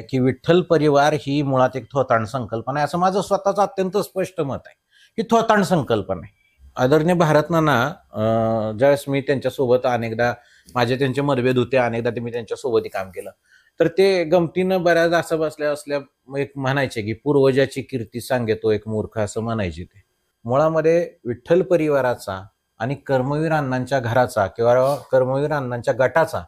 की विठ्ठल परिवार ही मुळात एक थोतांड संकल्पना आहे, असं माझं स्वतःचं अत्यंत स्पष्ट मत आहे की थोतांड संकल्पना आहे. आदरणीय भारतनाना ज्यावेळेस मी त्यांच्यासोबत अनेकदा माझे त्यांचे मतभेद होते, अनेकदा ते मी त्यांच्यासोबतही काम केलं, तर ते गमतीनं बऱ्याच असं बसल्या एक म्हणायचे की पूर्वजाची कीर्ती सांगेतो एक मूर्ख, असं म्हणायचे. ते मुळामध्ये विठ्ठल परिवाराचा आणि कर्मवीर अण्णांच्या घराचा किंवा कर्मवीर अण्णांच्या गटाचा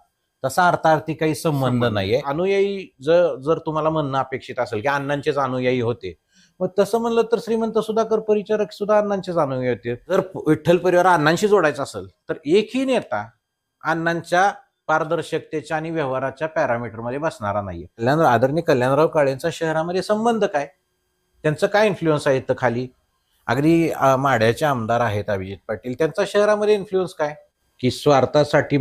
तसा अर्थार्थी काही संबंध नाहीये. अनुयायी जर तुम्हाला म्हणणं अपेक्षित असेल की अण्णांचेच अनुयायी होते, मग तसं म्हणलं तर श्रीमंत सुधाकर परिचारक सुद्धा अण्णांचेच अनुयायी होते. जर विठ्ठल परिवार अण्णांशी जोडायचा असेल तर एकही नेता अण्णांच्या पारदर्शकतेच्या आणि व्यवहाराच्या पॅरामीटरमध्ये बसणारा नाहीये. आदरणीय कल्याणराव काळेंचा शहरामध्ये संबंध काय, त्यांचं काय इन्फ्लुएन्स आहे तर खाली अगदी माढ्याचे आमदार आहेत अभिजित पाटील, त्यांचा शहरामध्ये इन्फ्लुएन्स काय की स्वार्थासाठी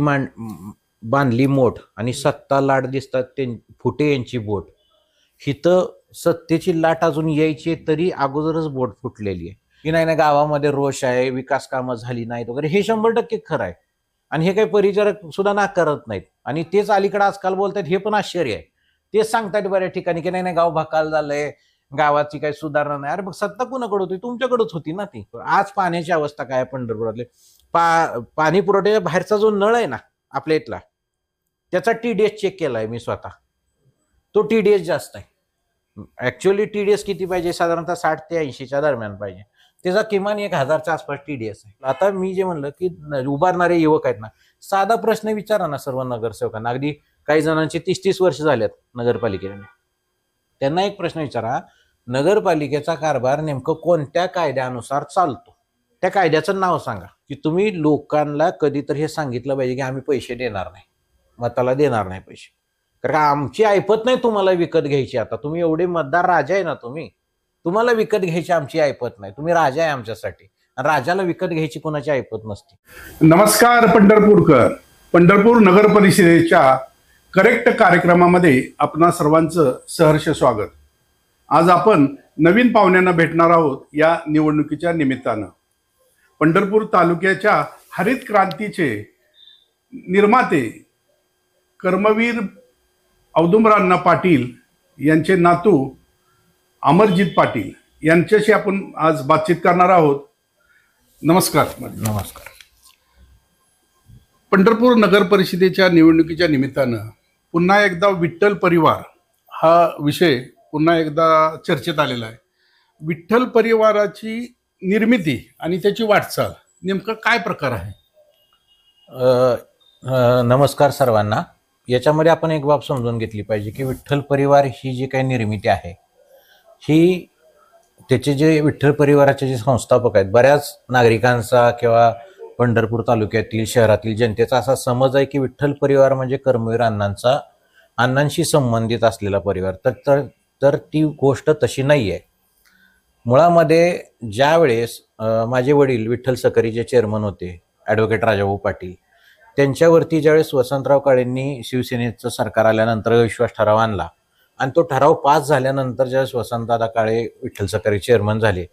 बांधली मोठ आणि सत्ता लाट दिसतात फुटे यांची बोट. हिथं सत्तेची लाट अजून यायची तरी अगोदरच बोट फुटलेली आहे की नाही गावामध्ये रोष आहे, विकास कामं झाली नाहीत वगैरे, हे 100% खरं आहे आणि हे काही परिचारक सुद्धा नाकारत नाहीत. आणि तेच अलीकडे आजकाल बोलतात, हे पण आश्चर्य आहे. तेच सांगतात बऱ्याच ठिकाणी की नाही गाव भकाल झालंय, गावाची काही सुधारणा नाही. अरे मग सत्ता कुणाकडे होती? तुमच्याकडेच होती ना ती. आज पाण्याची अवस्था काय पंढरपुरातले पाणी पुरवठ्याच्या बाहेरचा जो नळ आहे ना आपल्या इथला, त्याचा TDS चेक केलाय मी स्वतः. तो TDS जास्त आहे. ऍक्च्युअली TDS किती पाहिजे? साधारणतः 60 ते 80च्या दरम्यान पाहिजे. त्याचा किमान 1000च्या आसपास TDS आहे. आता मी जे म्हणलं की उभारणारे युवक आहेत ना, साधा प्रश्न विचारा ना सर्व नगरसेवकांना. अगदी काही जणांची 30-30 वर्ष झाल्यात नगरपालिकेने. त्यांना एक प्रश्न विचारा, नगरपालिकेचा कारभार नेमकं कोणत्या कायद्यानुसार चालतो? त्या कायद्याचं नाव सांगा. की तुम्ही लोकांना कधीतरी हे सांगितलं पाहिजे की आम्ही पैसे देणार नाही, मताला देणार नाही पैसे, कारण आमची ऐपत नाही तुम्हाला विकत घ्यायची. आता तुम्ही एवढे मतदार राजा आहे ना, तुम्हाला विकत घ्यायची आमची ऐपत नाही. तुम्ही राजा आहे आमच्यासाठी, राजाला विकत घ्यायची कोणाची ऐपत नसते. नमस्कार पंढरपूरकर. पंढरपूर नगर परिषदेच्या करेक्ट कार्यक्रमामध्ये आपणा सर्वांचं सहर्ष स्वागत. आज आपण नवीन पाहुण्यांना भेटणार आहोत या निवडणुकीच्या निमित्तानं. पंढरपूर तालुक्याच्या हरित क्रांतीचे निर्माते कर्मवीर औदुंबराव पाटील यांचे नातू अमरजीत पाटील यांच्याशी आपण आज बातचीत करणार आहोत. नमस्कार. नमस्कार. पंढरपूर नगर परिषदेच्या निवडणुकीच्या निमित्तानं पुन्हा एकदा विठ्ठल परिवार हा विषय पुन्हा एकदा चर्चेत आलेला आहे. विठ्ठल परिवाराची निर्मिती आणि त्याची वाटचाल नेमकं काय प्रकार आहे? नमस्कार सर्वांना. याच्यामध्ये आपण एक बाब समजून घेतली पाहिजे की विठ्ठल परिवार ही जी काही निर्मिती आहे, ही त्याचे जे विठ्ठल परिवाराचे जे संस्थापक आहेत, बऱ्याच नागरिकांचा किंवा पंढरपूर तालुक्यातील शहरातील जनतेचा असा समज आहे की विठ्ठल परिवार म्हणजे कर्मवीर अण्णांशी संबंधित असलेला परिवार. तर ती गोष्ट तशी नाही आहे. मुळामध्ये ज्या वेळेस माझे वडील विठ्ठल सकरीचे चेअरमन होते, ॲडव्होकेट राजाभाऊ पाटील, त्यांच्यावरती ज्यावेळेस वसंतराव काळेंनी शिवसेनेचं सरकार आल्यानंतर अविश्वास ठराव आणला आणि तो ठराव पास झाल्यानंतर ज्यावेळेस वसंतदादा काळे विठ्ठल सकरी चेअरमन झाले,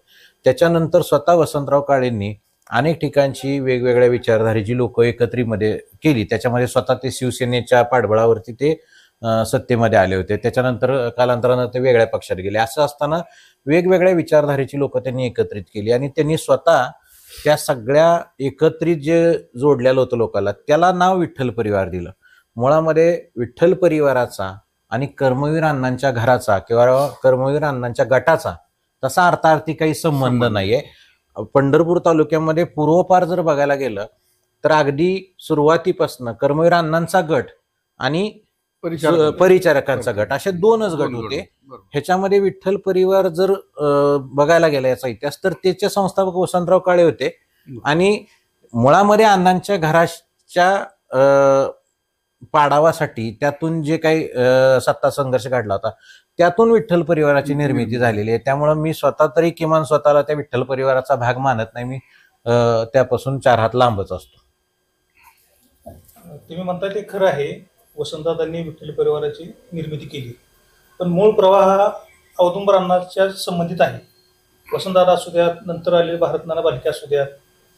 त्याच्यानंतर स्वतः वसंतराव काळेंनी अनेक ठिकाणची वेगवेगळ्या विचारधारेची लोक एकत्रितमध्ये केली. त्याच्यामध्ये स्वतः ते शिवसेनेच्या पाठबळावरती ते सत्तेमध्ये आले होते. त्याच्यानंतर कालांतरानं ते वेगळ्या पक्षात गेले. असं असताना वेगवेगळ्या विचारधारेची लोक त्यांनी एकत्रित केली आणि त्यांनी स्वतः त्या सगळ्या एकत्रित जे जोडलेलं होतं लोकांना, त्याला नाव विठ्ठल परिवार दिलं. मुळामध्ये विठ्ठल परिवाराचा आणि कर्मवीर अण्णांच्या घराचा किंवा कर्मवीर अण्णांच्या गटाचा तसा अर्थार्थी काही संबंध नाहीये. पंढरपूर तालुक्यामध्ये पूर्वपार जर बघायला गेलं तर अगदी सुरुवातीपासून कर्मवीर अण्णांचा गट आणि परिचारकांचा गट असे दोनच गट होते. ह्याच्यामध्ये विठ्ठल परिवार जर बघायला गेला याचा इतिहास, तर त्याचे संस्थापक वसंतराव काळे होते आणि मुळामध्ये अण्णांच्या घराच्या पाडावासाठी त्यातून जे काही सत्ता संघर्ष घडला होता, त्यातून विठ्ठल परिवाराची निर्मिती झालेली आहे. त्यामुळे मी स्वतः तरी किमान स्वतःला त्या विठ्ठल परिवाराचा भाग मानत नाही. मी त्यापासून 4 हात लांबच असतो. तुम्ही म्हणता ते खरं आहे, वसंतदादांनी विठ्ठल परिवाराची निर्मिती केली, पण मूळ प्रवाह हा औदुंबरावांच्या संबंधित आहे. वसंतदादा असू द्यात, नंतर आलेले भारतनाना बालके असू द्यात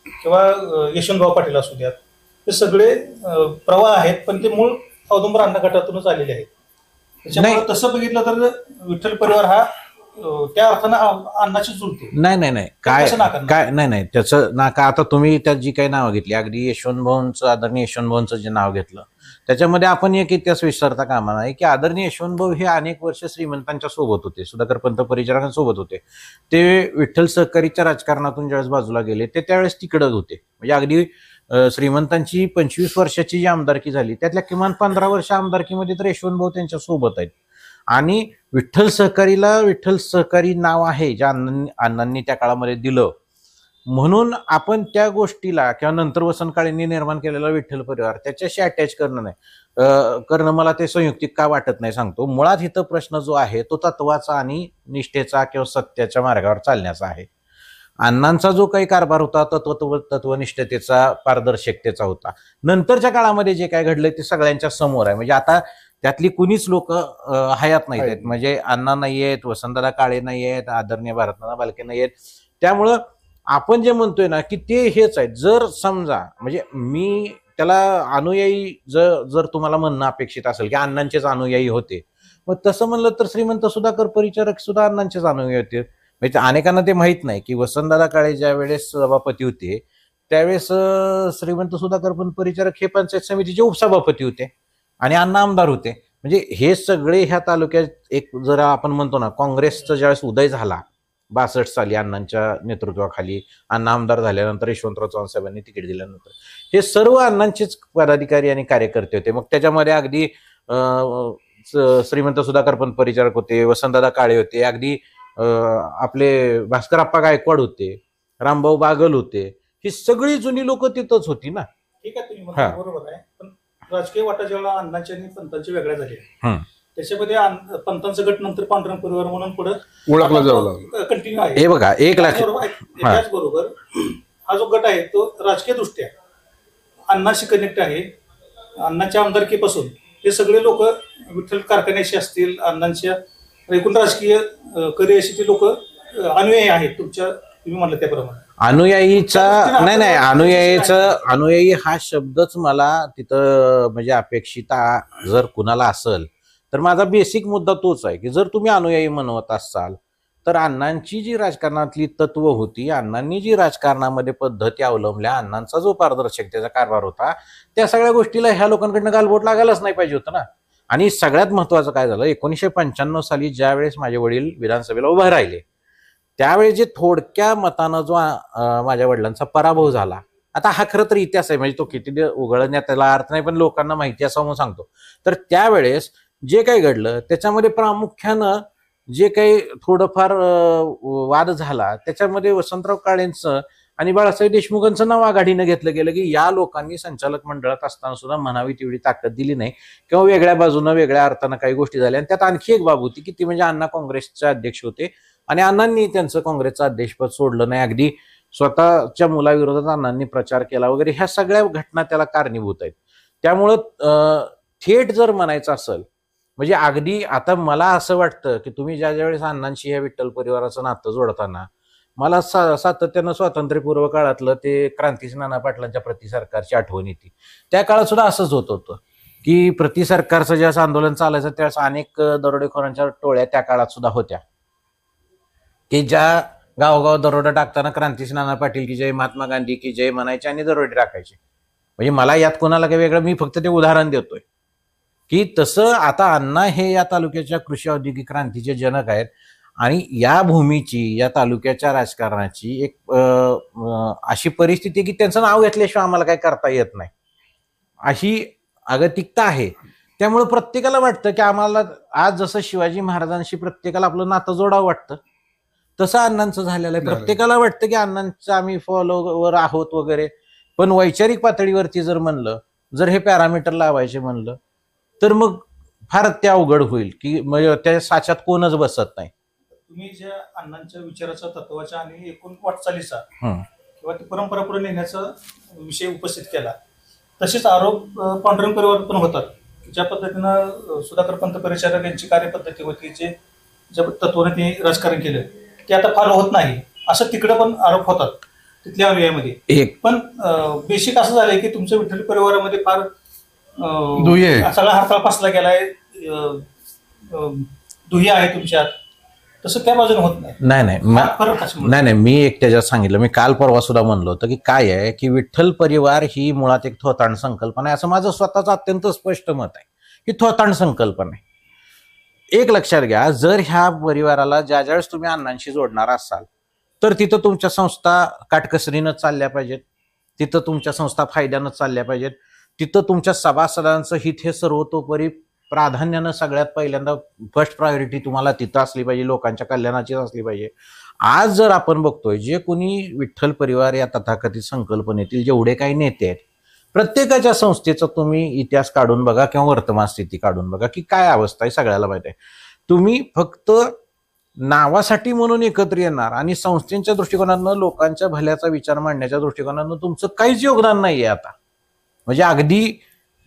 किंवा यशवंतराव पाटील असू द्यात, हे सगळे प्रवाह आहेत, पण ते मूळ औदुंबराव गटातूनच आलेले आहेत. त्याच्यामुळे तसं बघितलं तर विठ्ठल परिवार हा त्या अर्थानं अण्णाशी जुळतो. नाही काय नाही त्याचं नाका. आता तुम्ही त्यात जी काही नावं घेतली, अगदी यशवंत भाऊंचं, आदरणीय यशवंत भाऊंचं जे नाव घेतलं, त्याच्यामध्ये आपण एक इतिहास विसरता कामा नाही की आदरणीय यशवंत भाऊ हे अनेक वर्ष श्रीमंतांच्या सोबत होते, सुधाकर पंत परिचारकांसोबत होते. ते विठ्ठल सहकारीच्या राजकारणातून ज्यावेळेस बाजूला गेले ते त्यावेळेस तिकडच होते. म्हणजे अगदी श्रीमंतांची 25 वर्षाची जी आमदारकी झाली त्यातल्या किमान 15 वर्ष आमदारकीमध्ये तर यशवंत भाऊ त्यांच्या सोबत आहेत. आणि विठ्ठल सहकारी नाव आहे जे अण्णांनी त्या काळामध्ये दिलं, म्हणून आपण त्या गोष्टीला किंवा नंतर वसंत काळेंनी निर्माण केलेला विठ्ठल परिवार त्याच्याशी अटॅच करणं मला ते संयुक्तिक का वाटत नाही सांगतो. मुळात इथं प्रश्न जो आहे तो तत्वाचा आणि निष्ठेचा किंवा सत्याच्या मार्गावर चालण्याचा आहे. अण्णांचा जो काही कारभार होता तत्वनिष्ठतेचा, पारदर्शकतेचा होता. नंतरच्या काळामध्ये जे काय घडलंय ते सगळ्यांच्या समोर आहे. म्हणजे आता त्यातली कुणीच लोक हयात नाही आहेत. म्हणजे अण्णा नाही आहेत, वसंतदादा काळे नाही आहेत, आदरणीय भारतनाना बालके नाही आहेत. त्यामुळं आपण जे म्हणतोय ना की ते हेच आहेत. जर समजा म्हणजे मी त्याला अनुयायी जर तुम्हाला म्हणणं अपेक्षित असेल की अण्णांचेच अनुयायी होते, मग तसं म्हणलं तर श्रीमंत सुधाकर परिचारक सुद्धा अण्णांचेच अनुयायी होते. म्हणजे अनेकांना ते माहित नाही की वसंतदादा काळे ज्या वेळेस सभापती होते त्यावेळेस श्रीमंत सुधाकर परिचारक हे पंचायत समितीचे उपसभापती होते आणि अण्णा आमदार होते. म्हणजे हे सगळे ह्या तालुक्यात एक जरा आपण म्हणतो ना काँग्रेसचा ज्यावेळेस उदय झाला 62 साली अण्णांच्या नेतृत्वाखाली, अण्णा आमदार झाल्यानंतर यशवंतराव चव्हाण साहेबांनी तिकीट दिल्यानंतर हे सर्व अण्णांचेच पदाधिकारी आणि कार्यकर्ते होते. मग त्याच्यामध्ये अगदी श्रीमंत सुधाकर परिचारक होते, वसंतदादा काळे होते, अगदी आपले भास्करप्पा गायकवाड होते, रामभाऊ बागल होते. ही सगळी जुनी लोक तिथंच होती ना. ठीक आहे, तुम्ही म्हणता बरोबर आहे. पण राजकीय वाटा जेव्हा अण्णांच्या आणि पंतांची वेगळ्या झाल्या त्याच्यामध्ये पंतांचा गट नंतर पांडुरंग परिवार म्हणून पुढे ओळखला जाऊ लागला, कंटिन्यू आहे. हे बघा एक त्याचबरोबर हा जो गट आहे तो राजकीय दृष्ट्या अण्णाशी कनेक्ट आहे. अण्णांच्या आमदारकीपासून हे सगळे लोक विठ्ठल कारखान्याशी असतील, अण्णांच्या एकूण राजकीय करिअरशी ते लोक अनुयायी आहेत. तुम्ही म्हणलं त्याप्रमाणे अनुयायीचा नाही अनुयायी हा शब्दच मला तिथं म्हणजे अपेक्षित जर कुणाला असेल तर माझा बेसिक मुद्दा तोच आहे की जर तुम्ही अनुयायी म्हणत असाल तर अण्णांची जी राजकारणातली तत्व होती, अण्णांनी जी राजकारणामध्ये पद्धती अवलंबल्या, अण्णांचा जो पारदर्शकतेचा कारभार होता, त्या सगळ्या गोष्टीला ह्या लोकांकडनं गालबोट लागायलाच नाही पाहिजे होतं ना. आणि सगळ्यात महत्वाचं काय झालं, 1995 साली ज्या वेळेस माझे वडील विधानसभेला उभे राहिले त्यावेळी जे थोडक्या मतानं जो माझ्या वडिलांचा पराभव झाला, आता हा खरं तर इतिहास आहे, म्हणजे तो किती उघडण्यात त्याला अर्थ नाही, पण लोकांना माहिती असावं म्हणून सांगतो. तर त्यावेळेस जे काही घडलं त्याच्यामध्ये प्रामुख्यानं जे काही थोडंफार वाद झाला त्याच्यामध्ये वसंतराव काळेंचं आणि बाळासाहेब देशमुखांचं नाव आघाडीनं घेतलं गेलं की या लोकांनी संचालक मंडळात असताना सुद्धा म्हणावी तेवढी ताकद दिली नाही किंवा वेगळ्या बाजूनं वेगळ्या अर्थानं काही गोष्टी झाल्या. आणि त्यात आणखी एक बाब होती की ती म्हणजे अण्णा काँग्रेसचे अध्यक्ष होते आणि अण्णांनी त्यांचं काँग्रेसचं अध्यक्षपद सोडलं नाही. अगदी स्वतःच्या मुलाविरोधात अण्णांनी प्रचार केला वगैरे, ह्या सगळ्या घटना त्याला कारणीभूत आहेत. त्यामुळं थेट जर म्हणायचं असेल म्हणजे अगदी आता मला असं वाटतं की तुम्ही ज्या वेळेस अण्णांशी ह्या विठ्ठल परिवाराचं नातं जोडताना मला सातत्यानं स्वातंत्र्यपूर्व काळातलं ते क्रांतीसिंह नाना पाटलांच्या प्रति सरकारची आठवण येते. त्या काळात सुद्धा असंच होत होतं की प्रति सरकारचं ज्यावेळेस आंदोलन चालायचं त्यावेळेस अनेक दरोडेखोरांच्या टोळ्या त्या काळात सुद्धा होत्या की ज्या गावोगाव दरोडा टाकताना क्रांतीसिंह नाना पाटील की जय, महात्मा गांधी की जय म्हणायचे आणि दरोडे टाकायचे. म्हणजे मला यात कोणाला काही वेगळं, मी फक्त ते उदाहरण देतोय की तसं आता अण्णा हे या तालुक्याच्या कृषी औद्योगिक क्रांतीचे जनक आहेत आणि या भूमीची, या तालुक्याच्या राजकारणाची एक अशी परिस्थिती की त्यांचं नाव घेतल्याशिवाय आम्हाला काय करता येत नाही अशी अगतिकता आहे. त्यामुळे प्रत्येकाला वाटतं की आम्हाला आज जसं शिवाजी महाराजांशी प्रत्येकाला आपलं नातं जोडावं वाटतं तसं अण्णांचं झालेलं आहे. प्रत्येकाला वाटतं की अण्णांचं आम्ही फॉलोवर आहोत वगैरे, पण वैचारिक पातळीवरती जर म्हणलं, जर हे पॅरामीटर लावायचे म्हणलं तर मग फार ते अवघड होईल की म्हणजे त्या साच्यात कोणच बसत नाही. तुम्ही ज्या अण्णांच्या विचाराचा, तत्वाच्या आणि एकूण वाटचालीचा किंवा ती परंपरा पुढे नेण्याचा विषय उपस्थित केला, तसेच आरोप पांडुरंग परिवार पण होतात. ज्या पद्धतीनं सुधाकर पंत परिचारक यांची कार्यपद्धती होती, जे ज्या तत्वाने ते राजकारण केलं ते आता फॉलो होत नाही असं तिकडे पण आरोप होतात तिथल्या अनुयायामध्ये. पण बेसिक असं झालंय की तुमच्या विठ्ठल परिवारामध्ये फार सगळा हरताळ फसला गेलाय. दुही आहे तुमच्यात, तसं त्या बाजूने होत नाही. नाही नाही हा फरक कशामुळे? नाही मी एक त्याच्यात सांगितलं, मी काल परवा सुद्धा म्हणलो होतं की काय आहे की विठ्ठल परिवार ही मुळात एक थोतांड संकल्पना आहे, असं माझं स्वतःचं अत्यंत स्पष्ट मत आहे की थोतांड संकल्पना आहे. एक लक्षात घ्या, जर ह्या परिवाराला ज्यावेळेस तुम्ही अण्णांशी जोडणार असाल तर तिथं तुमच्या संस्था काटकसरीनं चालल्या पाहिजेत, तिथं तुमच्या संस्था फायद्यानं चालल्या पाहिजेत, तिथं तुमच्या सभासदांचं हित हे सर्वतोपरी प्राधान्यानं सगळ्यात पहिल्यांदा फर्स्ट प्रायोरिटी तुम्हाला तिथं असली पाहिजे, लोकांच्या कल्याणाचीच असली पाहिजे. आज जर आपण बघतोय जे कोणी विठ्ठल परिवार या तथाकथित संकल्पनेतील जेवढे काही नेते आहेत, प्रत्येकाच्या संस्थेचा तुम्ही इतिहास काढून बघा किंवा वर्तमान स्थिती काढून बघा की काय अवस्था आहे सगळ्याला माहिती आहे. तुम्ही फक्त नावासाठी म्हणून एकत्र येणार आणि संस्थेच्या दृष्टिकोनातून लोकांच्या भल्याचा विचार मांडण्याच्या दृष्टिकोनातून तुमचं काहीच योगदान नाहीये आता. म्हणजे अगदी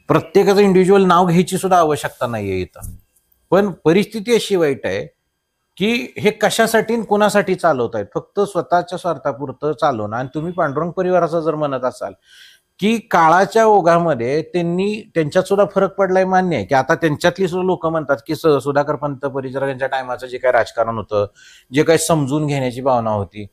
प्रत्येकाचं इंडिव्हिज्युअल नाव घ्यायची सुद्धा आवश्यकता नाहीये इथं. पण परिस्थिती अशी वाईट आहे की हे कशासाठी आणि कोणासाठी चालवत आहेत, फक्त स्वतःच्या स्वार्थापुरतं चालवणं. आणि तुम्ही पांडुरंग परिवाराचं जर म्हणत असाल की काळाच्या ओघामध्ये त्यांच्यात सुद्धा फरक पडलाय, मान्य आहे की आता त्यांच्यातली सुद्धा लोक म्हणतात की सुधाकर पंत परिचारकांच्या टायमाचं जे काही राजकारण होतं, जे काही समजून घेण्याची भावना होती,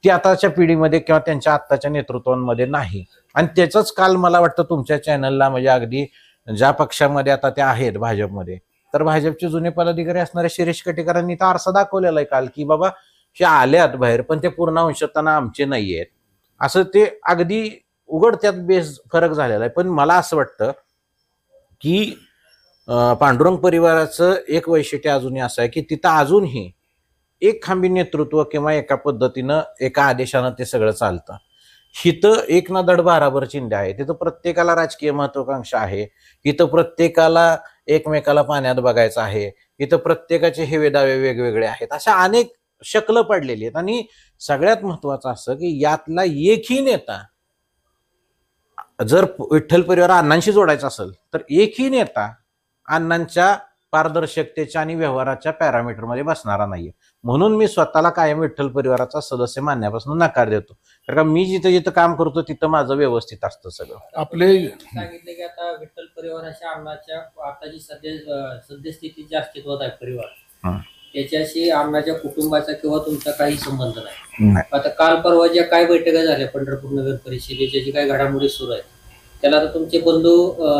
ती आताच्या पिढीमध्ये किंवा त्यांच्या आत्ताच्या नेतृत्वांमध्ये नाही. आणि त्याचंच काल मला वाटतं तुमच्या चॅनलला, म्हणजे अगदी ज्या पक्षामध्ये आता त्या आहेत भाजपमध्ये, तर भाजपचे जुने पदाधिकारी असणाऱ्या शिरीष कटेकरांनी तर आरसा दाखवलेला आहे काल की बाबा हे आल्यात बाहेर पण ते पूर्ण अंशताना आमचे नाही आहेत, असं ते अगदी उघड त्यात बेस फरक झालेला आहे. पण मला असं वाटतं की पांडुरंग परिवाराचं एक वैशिष्ट्य अजूनही असं आहे की तिथं अजूनही एक खांबी नेतृत्व किंवा एका पद्धतीनं एका आदेशानं ते सगळं चालतं. हिथं एक ना धड भाराभर चिंध्या आहे, तिथं प्रत्येकाला राजकीय महत्वाकांक्षा आहे, इथं प्रत्येकाला एकमेकाला पाण्यात बघायचं आहे, इथं प्रत्येकाचे हेवे दावे वेगवेगळे आहेत, अशा अनेक शकलं पडलेली आहेत. आणि सगळ्यात महत्वाचं असं की यातला एकही नेता जर विठ्ठल परिवार अण्णांशी जोडायचा असेल तर एकही नेता अण्णांच्या पारदर्शकतेच्या आणि व्यवहाराच्या पॅरामीटरमध्ये बसणारा नाहीये. म्हणून मी स्वतःला कायम विठ्ठल परिवाराचा सदस्य मानण्यापासून नकार देतो, कारण का मी जिथं जिथं काम करतो तिथं माझं व्यवस्थित असतं सगळं. आपले सांगितलं की आता विठ्ठल परिवाराच्या अण्णाच्या आता जी सद्यस्थिती जी अस्तित्वात आहे परिवार, त्याच्याशी अण्णाच्या कुटुंबाचा किंवा तुमचा काही संबंध नाही. आता काल परवा ज्या काय बैठका झाल्या पंढरपूर नगर परिषदेच्या जी काही घडामोडी सुरू आहेत, त्याला आता तुमचे बंधू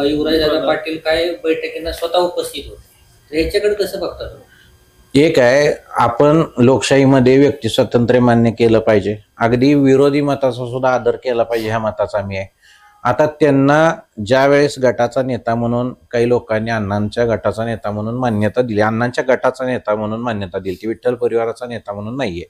युवराजदादा पाटील काय बैठकींना स्वतः उपस्थित होते, तर ह्याच्याकडे कसं बघता तुम्ही? एक आहे, आपण लोकशाहीमध्ये व्यक्ती स्वातंत्र्य मान्य केलं पाहिजे, अगदी विरोधी मताचा सुद्धा आदर केला पाहिजे, ह्या मताचा मी आहे. आता त्यांना ज्या वेळेस गटाचा नेता म्हणून काही लोकांनी अण्णांच्या गटाचा नेता म्हणून मान्यता दिली, अण्णांच्या गटाचा नेता म्हणून मान्यता दिली, ती विठ्ठल परिवाराचा नेता म्हणून नाहीये.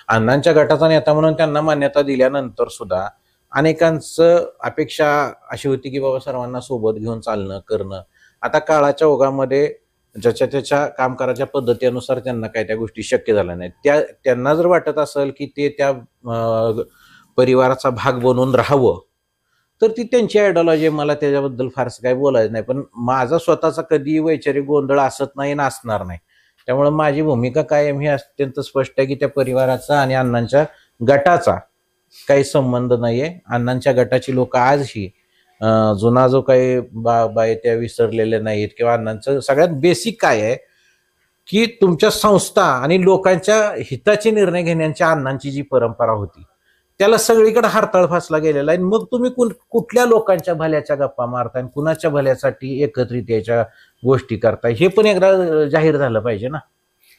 अण्णांच्या गटाचा नेता म्हणून त्यांना मान्यता दिल्यानंतर सुद्धा अनेकांचं अपेक्षा अशी होती की बाबा सर्वांना सोबत घेऊन चालणं करणं. आता काळाच्या ओघामध्ये ज्याच्या त्याच्या काम करायच्या पद्धतीनुसार त्यांना काय त्या गोष्टी शक्य झाल्या नाहीत. त्यांना जर वाटत असेल की ते त्या परिवाराचा भाग बनवून राहावं तर ती त्यांची आयडिओलॉजी, मला त्याच्याबद्दल फारसं काही बोलायचं नाही. पण माझा स्वतःचा कधी वैचारिक गोंधळ असत नाही ना असणार नाही. त्यामुळे माझी भूमिका कायम ही अत्यंत स्पष्ट आहे की त्या परिवाराचा आणि अण्णांच्या गटाचा काही संबंध नाहीये. अण्णांच्या गटाची लोक आजही जुना जो काही बाब आहे त्या विसरलेले नाहीत, किंवा अण्णांचं सगळ्यात बेसिक काय आहे की तुमच्या संस्था आणि लोकांच्या हिताचे निर्णय घेण्याच्या अण्णांची जी परंपरा होती त्याला सगळीकडे हरताळ फासला गेलेला आहे. मग तुम्ही कुठल्या लोकांच्या भल्याच्या गप्पा मारताय, कुणाच्या भल्यासाठी एकत्रित याच्या गोष्टी करताय, हे पण एकदा जाहीर झालं पाहिजे ना.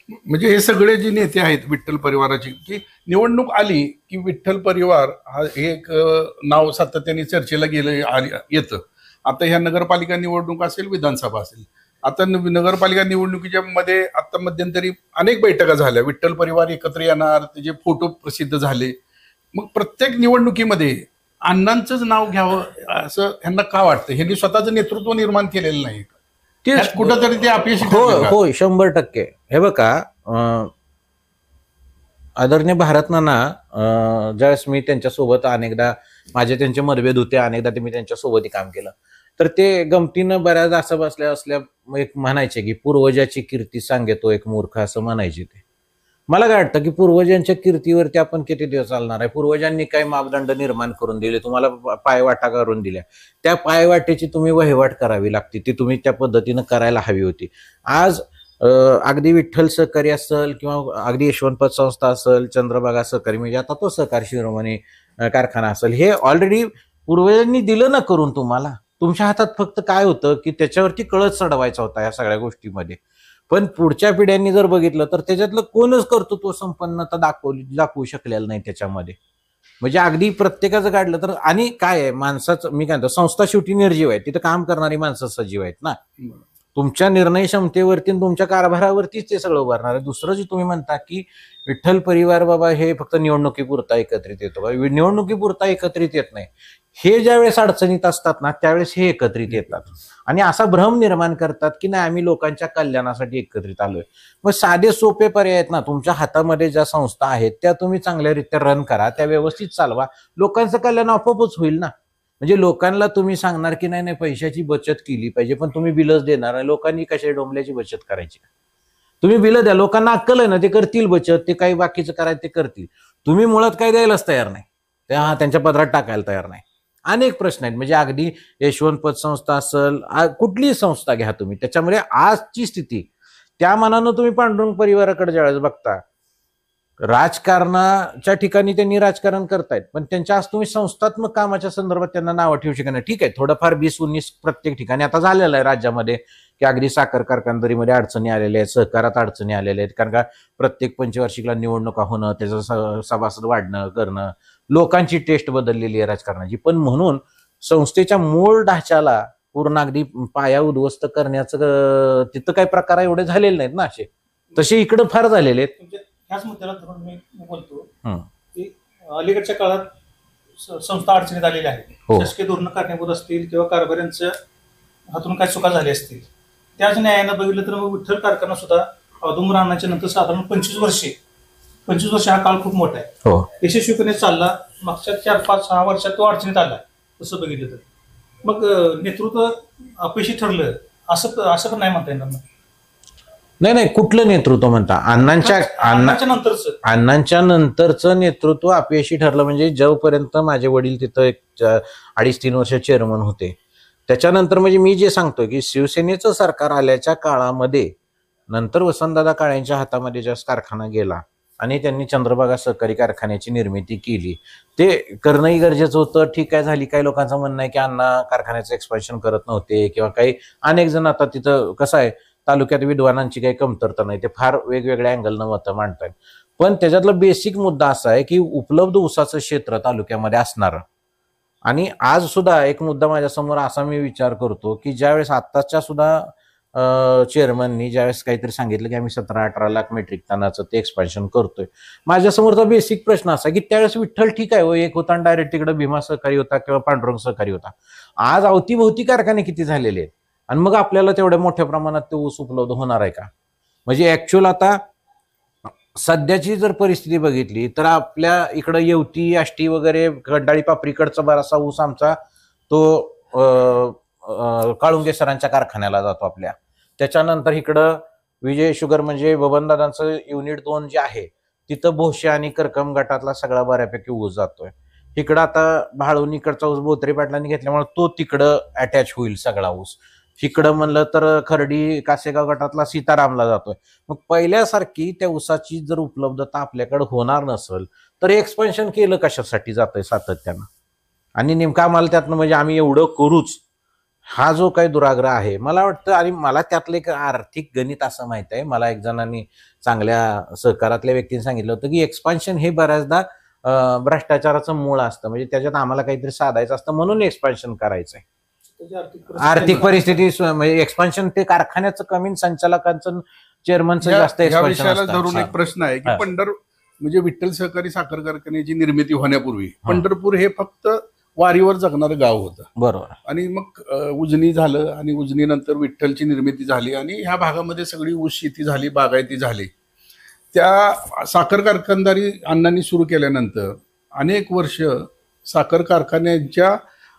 म्हणजे हे सगळे जे नेते आहेत विठ्ठल परिवाराची, की निवडणूक आली की विठ्ठल परिवार हा एक नाव सातत्याने चर्चेला येतं. आता ह्या नगरपालिका निवडणूक असेल, विधानसभा असेल, आता नगरपालिका निवडणुकीच्या मध्ये आता मध्यंतरी अनेक बैठका झाल्या, विठ्ठल परिवार एकत्र येणार, त्याचे फोटो प्रसिद्ध झाले. मग प्रत्येक निवडणुकीमध्ये अण्णांचंच नाव घ्यावं असं ह्यांना का वाटतं? ह्यांनी स्वतःचं नेतृत्व निर्माण केलेलं नाही, तेच कुठंतरी ते अपयशी ठरले का? हो 100%. हे बघा, आदरणीय भारतनाना ज्यावेळेस मी त्यांच्यासोबत अनेकदा त्यांचे मतभेद होते, अनेकदा मी त्यांच्यासोबतही काम केलं, तर ते गमतीनं बऱ्याच असं असल्या एक म्हणायचे की पूर्वजाची कीर्ती सांगतो एक मूर्ख, असं म्हणायचे ते. मला काय वाटतं की पूर्वजांच्या कीर्तीवरती आपण किती दिवस चालणार आहे? पूर्वजांनी काही मापदंड निर्माण करून दिले, तुम्हाला पायवाटा करून दिल्या, त्या पायवाटेची तुम्ही वहिवाट करावी लागते, ती तुम्ही त्या पद्धतीनं करायला हवी होती. आज अगदी विठ्ठल सहकारी असेल किंवा अगदी यशवंतपत संस्था असेल, चंद्रभागा सहकारी म्हणजे आता तो सहकारी शिरोमणी कारखाना असेल, हे ऑलरेडी पूर्वजांनी दिलं ना करून तुम्हाला. तुमच्या हातात फक्त काय होतं की त्याच्यावरती कळस चढवायचा होता या सगळ्या गोष्टीमध्ये. पण पुढच्या पिढ्यांनी जर बघितलं तर त्याच्यातलं कोणच कर्तृत्व संपन्नता दाखवू शकलेलं नाही त्याच्यामध्ये. म्हणजे अगदी प्रत्येकाचं काढलं तर. आणि काय आहे माणसाचं, मी काय म्हणतो, संस्था शेवटी निर्जीव आहे, तिथं काम करणारी माणसं सजीव आहेत ना. तुमच्या निर्णय क्षमतेवरती आणि तुमच्या कारभारावरतीच ते सगळं उभारणार आहे. दुसरं जे तुम्ही म्हणता की विठ्ठल परिवार बाबा हे फक्त निवडणुकीपुरता एकत्रित येतो, निवडणुकीपुरता एकत्रित येत नाही. हे ज्यावेळेस अडचणीत असतात ना त्यावेळेस हे एकत्रित येतात आणि असा भ्रम निर्माण करतात की नाही आम्ही लोकांच्या कल्याणासाठी एकत्रित आलोय. मग साधे सोपे पर्याय आहेत ना. तुमच्या हातामध्ये ज्या संस्था आहेत त्या तुम्ही चांगल्यारीत्या रन करा, त्या व्यवस्थित चालवा, लोकांचं कल्याण आपोआपच होईल ना. म्हणजे लोकांना तुम्ही सांगणार की नाही पैशाची बचत केली पाहिजे, पण तुम्ही बिलच देणार नाही. लोकांनी कशा डोंबल्याची बचत करायची? तुम्ही बिलं द्या, लोकांना अक्कल आहे ना, ते करतील बचत, ते काही बाकीचं करायचं ते करतील. तुम्ही मुळात काय द्यायलाच तयार नाही, त्यांच्या पदरात टाकायला तयार नाही. अनेक प्रश्न आहेत. म्हणजे अगदी यशवंतपत संस्था असेल, कुठलीही संस्था घ्या तुम्ही, त्याच्यामध्ये आजची स्थिती त्या मानानं तुम्ही पांडुरंग परिवाराकडे ज्यावेळेस बघता, राजकारणाच्या ठिकाणी त्यांनी राजकारण करतायत, पण त्यांच्या आज तुम्ही संस्थात्मक कामाच्या संदर्भात त्यांना नावं ठेवू शकत नाही. ठीक आहे, थोडंफार 20-19 प्रत्येक ठिकाणी आता झालेलं आहे राज्यामध्ये की अगदी साखर कारखानदारीमध्ये अडचणी आलेल्या आहेत, सहकारात अडचणी आलेल्या आहेत. कारण का प्रत्येक पंचवार्षिकला निवडणुका होणं, त्याचं सभासद वाढणं करणं, लोकांची टेस्ट बदललेली आहे राजकारणाची. पण म्हणून संस्थेच्या मूळ ढाच्याला पूर्ण अगदी पाया उद्ध्वस्त करण्याचं तिथं काही प्रकार एवढे झालेले नाहीत ना असे. तसे इकडे फार झालेले आहेत. ह्याच मुद्द्याला धरून मी बोलतो की अलीकडच्या काळात संस्था अडचणीत आलेल्या आहेत. शासकीय धोरणं कारणीभूत असतील किंवा कारभाऱ्यांच्या हातून काही चुका झाल्या असतील, त्याच न्यायानं बघितलं तर मग विठ्ठल कारखाना सुद्धा औदुंबर अण्णांच्या नंतर साधारण 25 वर्ष हा काळ खूप मोठा आहे. यशस्वीपणे चालला. मागच्या 4-5-6 वर्षात तो अडचणीत आला तसं बघितलं तर. मग नेतृत्व अपयशी ठरलं असं पण नाही म्हणता येणार. नाही, कुठलं नेतृत्व म्हणता? अण्णांच्या नंतरचं नेतृत्व अपयशी ठरलं. म्हणजे जोपर्यंत माझे वडील तिथं 2.5-3 वर्ष चेअरमन होते, त्याच्यानंतर म्हणजे मी जे सांगतोय की शिवसेनेचं सरकार आल्याच्या काळामध्ये नंतर वसंतदादा काळेंच्या हातामध्ये ज्या कारखाना गेला आणि त्यांनी चंद्रभागा सहकारी कारखान्याची निर्मिती केली, ते करणंही गरजेचं होतं. ठीक आहे, झाली. काही लोकांचं म्हणणं आहे की अण्णा कारखान्याचं एक्सपान्शन करत नव्हते किंवा काही अनेक जण आता तिथं कसं आहे तालुक्यात विद्वानांची काही कमतरता नाही, ते फार वेगवेगळ्या अँगलनं मतं मांडतात. पण त्याच्यातला बेसिक मुद्दा असा आहे की उपलब्ध ऊसाचं क्षेत्र तालुक्यामध्ये असणारं. आणि आज सुद्धा एक मुद्दा माझ्यासमोर असा मी विचार करतो की ज्यावेळेस आत्ताच्या सुद्धा चेअरमननी ज्यावेळेस काहीतरी सांगितलं की आम्ही 17-18 लाख मेट्रिक टनाचं ते एक्सपान्शन करतोय, माझ्यासमोरचा बेसिक प्रश्न असा की त्यावेळेस विठ्ठल ठीक आहे एक होता आणि डायरेक्ट तिकडे भीमा सहकारी होता किंवा पांडुरंग सहकारी होता. आज अवतीभोवती कारखाने किती झालेले आहेत आणि मग आपल्याला तेवढ्या मोठ्या प्रमाणात ते ऊस उपलब्ध होणार आहे का? म्हणजे ऍक्च्युअल आता सध्याची जर परिस्थिती बघितली तर आपल्या इकडं येवती, आष्टी वगैरे खड्डाळी पापरीकडचा बराचसा ऊस आमचा तो काळुंगे सरांच्या कारखान्याला जातो आपल्या. त्याच्यानंतर इकडं विजय शुगर म्हणजे बबनदादांचं युनिट 2 जे आहे तिथं भोसे आणि करकम गटातला सगळा बऱ्यापैकी ऊस जातोय. इकडं आता भाळवणीकडचा ऊस बोत्रे पाटलांनी घेतल्यामुळे तो तिकडं अटॅच होईल सगळा ऊस. इकडं म्हणलं तर खर्डी कासेगाव गटातला सीतारामला जातोय. मग पहिल्यासारखी त्या ऊसाची जर उपलब्धता आपल्याकडे होणार नसेल तर एक्सपेन्शन केलं कशासाठी जातंय सातत्यानं? आणि नेमकं आम्हाला त्यातनं म्हणजे आम्ही एवढं करूच हा जो काही दुराग्रह आहे मला वाटतं. आणि मला त्यातलं एक आर्थिक गणित असं माहित आहे, मला एक जणांनी चांगल्या सहकारातल्या व्यक्तीने सांगितलं होतं की एक्सपान्शन हे बऱ्याचदा भ्रष्टाचाराचं मूळ असतं. म्हणजे त्याच्यात आम्हाला काहीतरी साधायचं असतं म्हणून एक्सपान्शन करायचं आहे. आर्थिक परिस्थिती म्हणजे एक्सपान्शन ते कारखान्याचं कमी, संचालकांचं चेअरमनचं जास्त एक्सपान्शन धरून एक प्रश्न आहे की म्हणजे विठ्ठल सहकारी साखर कारखान्याची निर्मिती होण्यापूर्वी पंढरपूर हे फक्त वारीवर जगणारं गाव होतं. बरोबर. आणि मग उजनी झालं आणि उजनीनंतर विठ्ठलची निर्मिती झाली आणि ह्या भागामध्ये सगळी ऊस शेती झाली, बागायती झाली. त्या साखर कारखानदारी अण्णांनी सुरू केल्यानंतर अनेक वर्ष साखर कारखान्यांच्या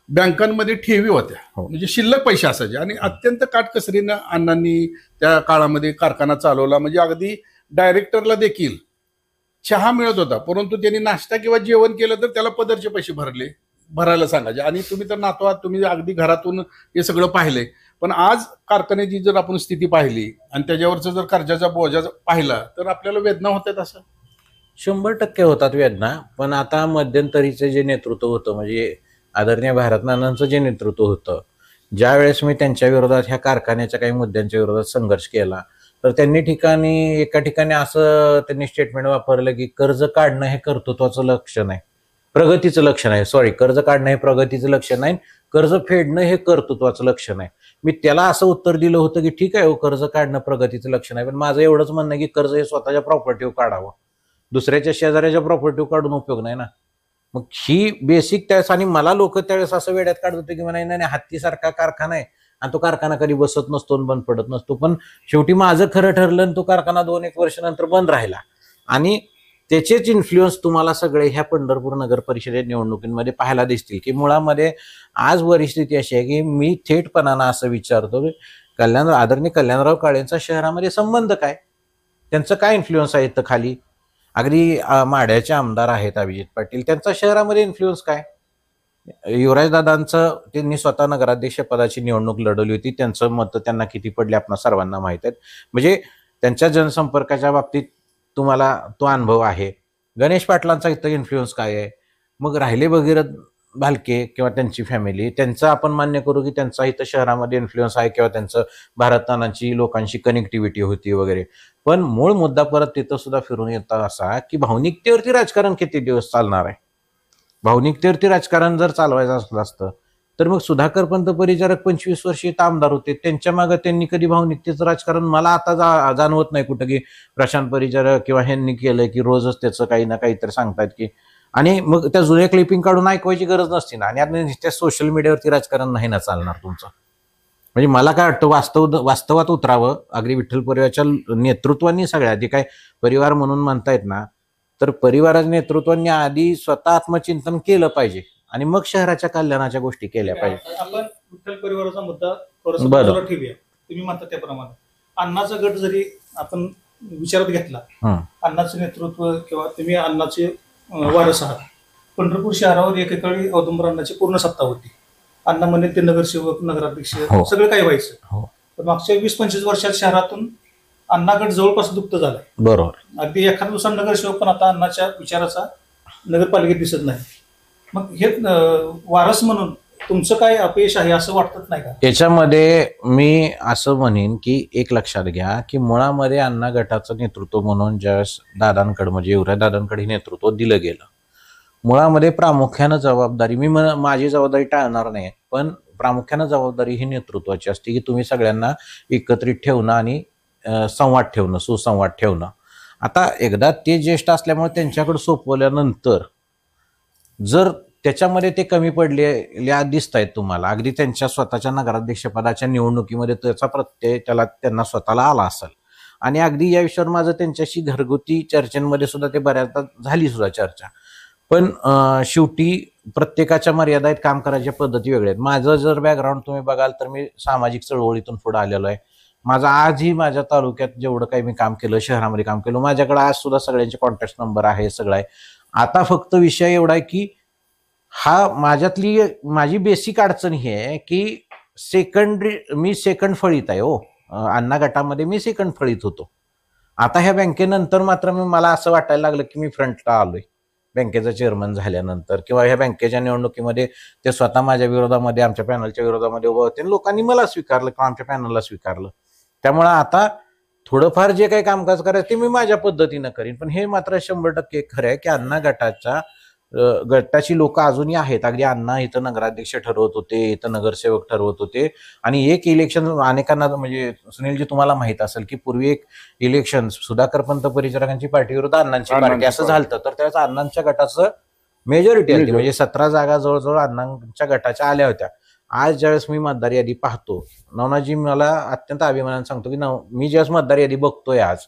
बँकांमध्ये ठेवी होत्या, म्हणजे शिल्लक पैसे असायचे. आणि अत्यंत काटकसरीनं अण्णांनी त्या काळामध्ये कारखाना चालवला. म्हणजे अगदी डायरेक्टरला देखील चहा मिळत होता, परंतु त्यांनी नाश्ता किंवा जेवण केलं तर त्याला पदरचे पैसे भरायला सांगायचे. आणि तुम्ही तर नातवात, तुम्ही अगदी घरातून हे सगळं पाहिलंय. पण आज कारखान्याची जर आपण स्थिती पाहिली आणि त्याच्यावरचा जर कर्जाचा बोजा पाहिला तर आपल्याला वेदना होतात असं. 100% होतात वेदना. पण आता मध्यंतरीचं जे नेतृत्व होतं म्हणजे आदरणीय भारतनानांचं जे नेतृत्व होतं, ज्या वेळेस मी त्यांच्या विरोधात ह्या कारखान्याच्या काही मुद्द्यांच्या विरोधात संघर्ष केला, तर त्यांनी एका ठिकाणी असं त्यांनी स्टेटमेंट वापरलं की कर्ज काढणं हे कर्तृत्वाचं लक्षण आहे, प्रगतीचं लक्षण आहे. सॉरी, कर्ज काढणं हे प्रगतीचं लक्षण नाही, कर्ज फेडणं हे कर्तृत्वाचं लक्षण आहे. मी त्याला असं उत्तर दिलं होतं की ठीक आहे हो, कर्ज काढणं प्रगतीचं लक्षण आहे, पण माझं एवढंच म्हणणं आहे की कर्ज हे स्वतःच्या प्रॉपर्टीवर काढावं, दुसऱ्याच्या शेजाऱ्याच्या प्रॉपर्टीवर काढून उपयोग नाही ना. मग ही बेसिक त्यावेळेस, आणि मला लोक त्यावेळेस असं वेड्यात काढत होते की म्हणा नाही हत्तीसारखा कारखाना आहे आणि तो कारखाना कधी बसत नसतो आणि बंद पडत नसतो. पण शेवटी माझं खरं ठरलं आणि तो कारखाना 2-1 वर्षानंतर बंद राहिला. आणि त्याचेच इन्फ्लुएन्स तुम्हाला सगळे ह्या पंढरपूर नगर परिषदे निवडणुकीमध्ये पाहायला दिसतील की मुळामध्ये आज परिस्थिती अशी आहे की मी थेटपणानं असं विचारतो की आदरणीय कल्याणराव काळेंचा शहरामध्ये संबंध काय, त्यांचं काय इन्फ्लुएन्स आहे इथं खाली. अगदी माढ्याचे आमदार आहेत अभिजित पाटील, त्यांचा शहरामध्ये इन्फ्लुएन्स काय. युवराजदादांचं, त्यांनी स्वतः नगराध्यक्ष पदाची निवडणूक लढवली होती, त्यांचं मत त्यांना किती पडले आपणा सर्वांना माहित आहेत. म्हणजे त्यांच्या जनसंपर्काच्या बाबतीत तुम्हाला तो अनुभव आहे. गणेश पाटलांचा इथं इन्फ्लुएन्स काय आहे. मग राहिले भगीरथ भालके किंवा त्यांची फॅमिली, त्यांचं आपण मान्य करू की त्यांचा इथं शहरामध्ये इन्फ्लुएन्स आहे किंवा त्यांचं भारतनानांची लोकांशी कनेक्टिव्हिटी होती वगैरे. पण मूळ मुद्दा परत तिथं सुद्धा फिरून येतात असा की भावनिकतेवरती राजकारण किती दिवस चालणार आहे. भावनिकतेवरती राजकारण जर चालवायचं असलं असतं तर मग सुधाकर पंत परिचारक 25 वर्ष इथं आमदार होते, त्यांच्या मागे त्यांनी कधी भावनिकतेचं राजकारण मला आता जाणवत नाही कुठं की प्रशांत परिचारक किंवा ह्यांनी केलंय की रोजच त्याचं काही ना काहीतरी सांगतायत की. आणि मग त्या जुन्या क्लिपिंग काढून ऐकवायची गरज नसती ना. आणि त्या सोशल मीडियावरती राजकारण नाही ना चालणार तुमचं. म्हणजे मला काय वाटतं, वास्तवात उतरावं. अगदी विठ्ठल परिवाराच्या नेतृत्वांनी सगळ्या जे काय परिवार म्हणून म्हणतायत ना, तर परिवाराच्या नेतृत्वांनी आधी स्वतः आत्मचिंतन केलं पाहिजे आणि मग शहराच्या कल्याणाच्या गोष्टी केल्या पाहिजे. आपण विठ्ठल परिवाराचा मुद्दा थोडासा बाजूला ठेवूया. तुम्ही म्हणता त्याप्रमाणे अण्णाचा गट जरी आपण विचारात घेतला, अण्णाचं नेतृत्व किंवा तुम्ही अण्णाचे वारस आहात. पंढरपूर शहरावर एकेकाळी औदुंबर अण्णाची पूर्ण सत्ता होती. अण्णा म्हणे ते नगरसेवक, नगराध्यक्ष सगळं काही व्हायचं. पण मागच्या 20-25 वर्षात शहरातून अण्णा गट जवळपास लुप्त झालाय. बरोबर. अगदी एखाद्या दिवसात नगरसेवक पण आता अण्णाच्या विचाराचा नगरपालिकेत दिसत नाही. मग हे वारस म्हणून तुमचं काय अपयश आहे असं वाटत नाही का? याच्यामध्ये मी असं म्हणेन की एक लक्षात घ्या की मुळामध्ये अण्णा गटाचं नेतृत्व म्हणून ज्यावेळेस दादांकडे म्हणजे युवराज दादांकडे हे नेतृत्व दिलं गेलं, मुळामध्ये प्रामुख्यानं जबाबदारी, मी माझी जबाबदारी टाळणार नाही, पण प्रामुख्यानं जबाबदारी ही नेतृत्वाची असते की तुम्ही सगळ्यांना एकत्रित ठेवणं आणि संवाद ठेवणं, सुसंवाद ठेवणं. आता एकदा ते ज्येष्ठ असल्यामुळे त्यांच्याकडे सोपवल्यानंतर जर त्याच्यामध्ये ते कमी पडलेल्या दिसत आहेत तुम्हाला, अगदी त्यांच्या स्वतःच्या नगराध्यक्षपदाच्या निवडणुकीमध्ये त्याचा प्रत्यय त्यांना स्वतःला आला असेल. आणि अगदी या विषयावर माझं त्यांच्याशी घरगुती चर्चेमध्ये सुद्धा ते बऱ्याचदा झाली सुद्धा चर्चा. पण शेवटी प्रत्येकाच्या मर्यादा आहेत, काम करायच्या पद्धती वेगळ्या आहेत. माझं जर बॅकग्राऊंड तुम्ही बघाल तर मी सामाजिक चळवळीतून पुढे आलेलो आहे. माझं आजही माझ्या तालुक्यात जेवढं काही मी काम केलं, शहरामध्ये काम केलं, माझ्याकडे आज सुद्धा सगळ्यांचे कॉन्टॅक्ट नंबर आहे, सगळं आहे. आता फक्त विषय एवढा आहे की माझी बेसिक अडचण ही आहे की मी सेकंड फळीत आहे. हो, अण्णा गटामध्ये मी सेकंड फळीत होतो. आता ह्या बँकेनंतर मात्र मला असं वाटायला लागलं की मी फ्रंटला आलोय बँकेचा चेअरमन झाल्यानंतर, किंवा ह्या बँकेच्या निवडणुकीमध्ये ते स्वतः माझ्या विरोधामध्ये, आमच्या पॅनलच्या विरोधामध्ये उभं होते, लोकांनी मला स्वीकारलं किंवा आमच्या पॅनलला स्वीकारलं. त्यामुळं आता थोडंफार जे काही कामकाज करायचं ते मी माझ्या पद्धतीनं करीन. पण हे मात्र 100% खरं आहे की अण्णा गटाची लोक अजूनही आहेत. अगदी अण्णा इथं नगराध्यक्ष ठरवत होते, इथं नगरसेवक ठरवत होते. आणि एक इलेक्शन अनेकांना, म्हणजे सुनीलजी तुम्हाला माहित असेल की पूर्वी एक इलेक्शन सुधाकर पंत परिचारकांची पार्टी विरुद्ध अण्णांची पार्टी असं झालं, तर त्यावेळेस अण्णांच्या गटाचं मेजॉरिटी आली, म्हणजे 17 जागा जवळजवळ अण्णांच्या गटाच्या आल्या होत्या. आज ज्यावेळेस मी मतदार यादी पाहतो, नवनाजी, मला अत्यंत अभिमानाने सांगतो की मी ज्यावेळेस मतदार यादी बघतोय आज,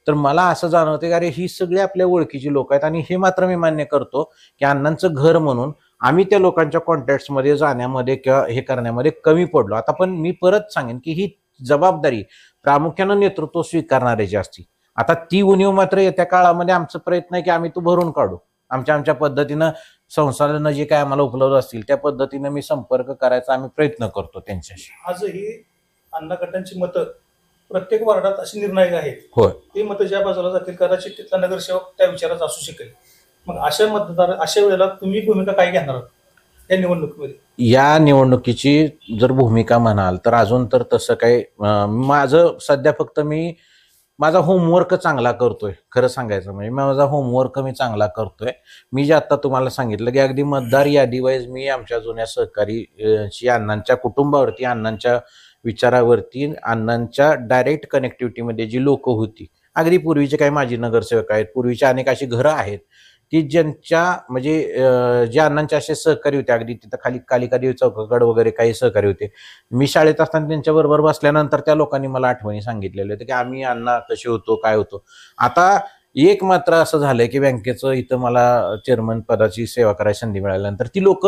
तर मला असं जाणवते की अरे ही सगळी आपल्या ओळखीची लोक आहेत. आणि हे मात्र मी मान्य करतो की अण्णांचं घर म्हणून आम्ही त्या लोकांच्या कॉन्टॅक्टमध्ये जाण्यामध्ये किंवा हे करण्यामध्ये कमी पडलो. आता पण मी परत सांगेन की ही जबाबदारी प्रामुख्यानं नेतृत्व स्वीकारणाऱ्याची असते. आता ती उणीव मात्र येत्या काळामध्ये आमचा प्रयत्न आहे की आम्ही तो भरून काढू. आमच्या पद्धतीनं संसाधनं जे काय आम्हाला उपलब्ध असतील त्या पद्धतीनं मी संपर्क करायचा आम्ही प्रयत्न करतो त्यांच्याशी. आजही अण्णा गटांची मतं प्रत्येक वार्डात अशी निर्णायक आहेत. होय. ते मतं ज्या बाजूला जातील कदाचित तिथला नगरसेवक त्या विचाराचा असू शकेल. मग अशा मतदार अशा वेळेला तुम्ही भूमिका काय घेणार आहात या निवडणुकीमध्ये? या निवडणुकीची जर भूमिका म्हणाल तर अजून तर तसं काही माझं सध्या फक्त मी माझा होमवर्क चांगला करतोय. खरं सांगायचं म्हणजे माझा होमवर्क मी चांगला करतोय. मी जे आता तुम्हाला सांगितलं की अगदी मतदार यादी वाईज मी आमच्या जुन्या सहकारी अण्णांच्या कुटुंबावरती, अण्णांच्या विचारावरती, अण्णांच्या डायरेक्ट कनेक्टिव्हिटीमध्ये जी लोक होती, अगदी पूर्वीचे काही माजी नगरसेवक आहेत, पूर्वीचे अनेक अशी घरं आहेत की ज्यांच्या म्हणजे जे अण्णांचे असे सहकारी होते, अगदी तिथं खाली कालिका देवी चौकाकडे वगैरे काही सहकारी होते. मी शाळेत असताना त्यांच्याबरोबर बसल्यानंतर त्या लोकांनी मला आठवणी सांगितलेल्या होत्या की आम्ही अण्णा कसे होतो, काय होतो. आता एक मात्र असं झालंय की बँकेचं इथं मला चेअरमन पदाची सेवा करायची संधी मिळाल्यानंतर ती लोक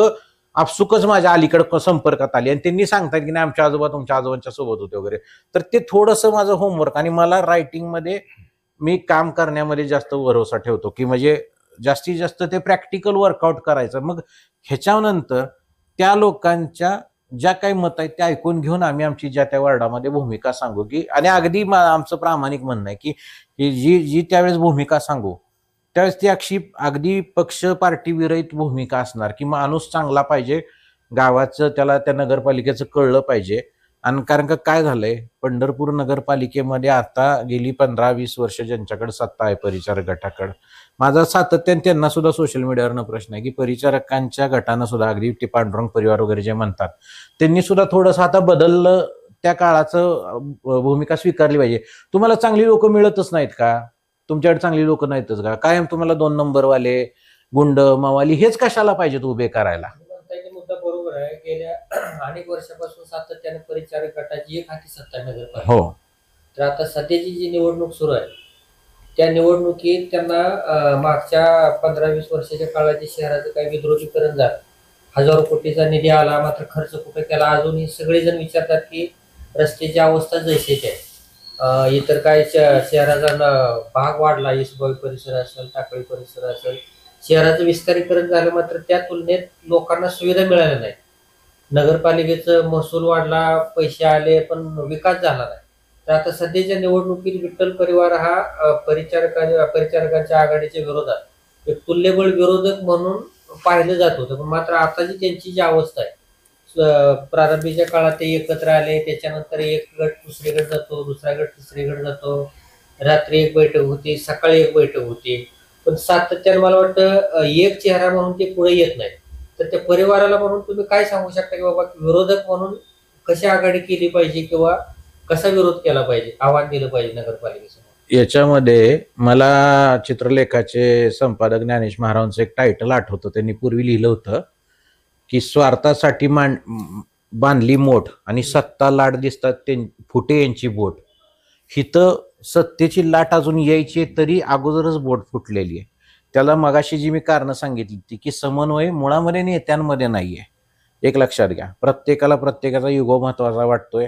आपसुकच माझ्या अलीकडे संपर्कात आली आणि त्यांनी सांगतात की नाही आमच्या आजोबा तुमच्या आजोबांच्या सोबत होते वगैरे. तर ते थोडंसं माझं होमवर्क आणि मला रायटिंगमध्ये मी काम करण्यामध्ये जास्त भरोसा ठेवतो की म्हणजे जास्तीत जास्त ते प्रॅक्टिकल वर्कआउट करायचं. मग ह्याच्यानंतर त्या लोकांच्या ज्या काही मत आहेत त्या ऐकून घेऊन आम्ही आमची ज्या त्या वार्डामध्ये भूमिका सांगू की आणि अगदी आमचं प्रामाणिक म्हणणं आहे की जी जी त्यावेळेस भूमिका सांगू त्यावेळेस ती अगदी पक्ष पार्टी विरहित भूमिका असणार की माणूस चांगला पाहिजे, गावाचं त्याला त्या नगरपालिकेचं कळलं पाहिजे. आणि कारण का काय झालंय, पंढरपूर नगरपालिकेमध्ये आता गेली 15-20 वर्ष ज्यांच्याकडे सत्ता आहे परिचारक गटाकडे, माझा सातत्याने त्यांना सुद्धा सोशल मीडियावरनं प्रश्न आहे की परिचारकांच्या गटानं सुद्धा अगदी ते पांडुरंग परिवार वगैरे जे म्हणतात त्यांनी सुद्धा थोडंसं आता बदललं, त्या काळाचं भूमिका स्वीकारली पाहिजे. तुम्हाला चांगली लोक मिळतच नाहीत का? तुमच्याकडे चांगली लोक नाहीतच का? कायम तुम्हाला 2 नंबरवाले, गुंड, मवाली हेच कशाला पाहिजेत उभे करायला? मुद्दा बरोबर आहे. गेल्या अनेक वर्षापासून सातत्याने परिचारक गटाची एक हाती सत्ता आहे नगरपालिका. हो. तर आता सध्याची जी निवडणूक सुरू आहे त्या निवडणुकीत त्यांना मागच्या 15-20 वर्षाच्या काळात जे शहराचं काही विद्रोहीकरण झालं, हजारो कोटीचा निधी आला, मात्र खर्च कुठे केला अजूनही सगळेजण विचारतात की रस्त्याची अवस्था जैसेच आहे. इतर काय शहराचा भाग वाढला, येसुबाई परिसर असेल, टाकळी परिसर असेल, शहराचं विस्तारीकरण झालं मात्र त्या तुलनेत लोकांना सुविधा मिळाल्या नाहीत. नगरपालिकेचं महसूल वाढला, पैसे आले, पण विकास झाला नाही. तर आता सध्याच्या निवडणुकीत विठ्ठल परिवार हा परिचारकांच्या आघाडीच्या विरोधात एक तुल्यबळ विरोधक म्हणून पाहिलं जात होतं. पण मात्र आताची त्यांची जी अवस्था आहे, प्रारंभीच्या काळात ते एकत्र आले, त्याच्यानंतर एक गट दुसरीकडे जातो, दुसरा गट तिसरीकडे जातो, रात्री एक बैठक होती, सकाळी एक बैठक होती, पण सातत्याने मला वाटतं एक चेहरा म्हणून ते पुढे येत नाही. तर त्या परिवाराला म्हणून तुम्ही काय सांगू शकता की बाबा विरोधक म्हणून कशी आघाडी केली पाहिजे किंवा कसा विरोध केला पाहिजे, आव्हान दिलं पाहिजे नगरपालिकेसमोर? याच्यामध्ये मला चित्रलेखाचे संपादक ज्ञानेश महाराजांचं एक टायटल आठवतं. त्यांनी पूर्वी लिहिलं होतं की स्वार्थासाठी बांधली मोठ आणि सत्ता लाट दिसतात फुटे यांची बोट. हिथं सत्तेची लाट अजून यायची तरी अगोदरच बोट फुटलेली आहे. त्याला मगाशी जी मी कारणं सांगितली ती की समन्वय मुळामध्ये नेत्यांमध्ये नाहीये. एक लक्षात घ्या, प्रत्येकाचा युगो महत्वाचा वाटतोय